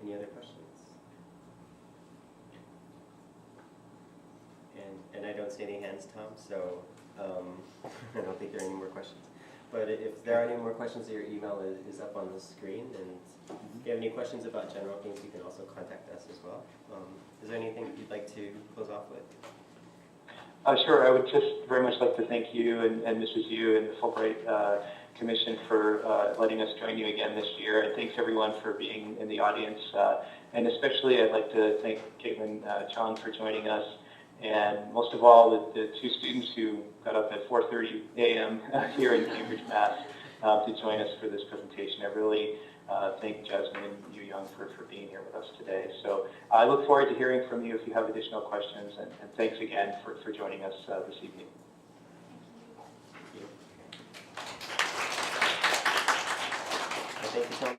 Any other questions? And I don't see any hands, Tom, so I don't think there are any more questions. But if there are any more questions, your email is up on the screen. And if you have any questions about general things, you can also contact us as well. Is there anything you'd like to close off with? Sure. I would just very much like to thank you and Mrs. Yu and the Fulbright Commission for letting us join you again this year. And thanks everyone for being in the audience. And especially I'd like to thank Caitlin Chong for joining us. And most of all, the two students who got up at 4:30 a.m. here in Cambridge, Mass. To join us for this presentation. I really thank Jasmine and Yu Young for being here with us today. So I look forward to hearing from you if you have additional questions. And thanks again for joining us this evening. Thank you so much.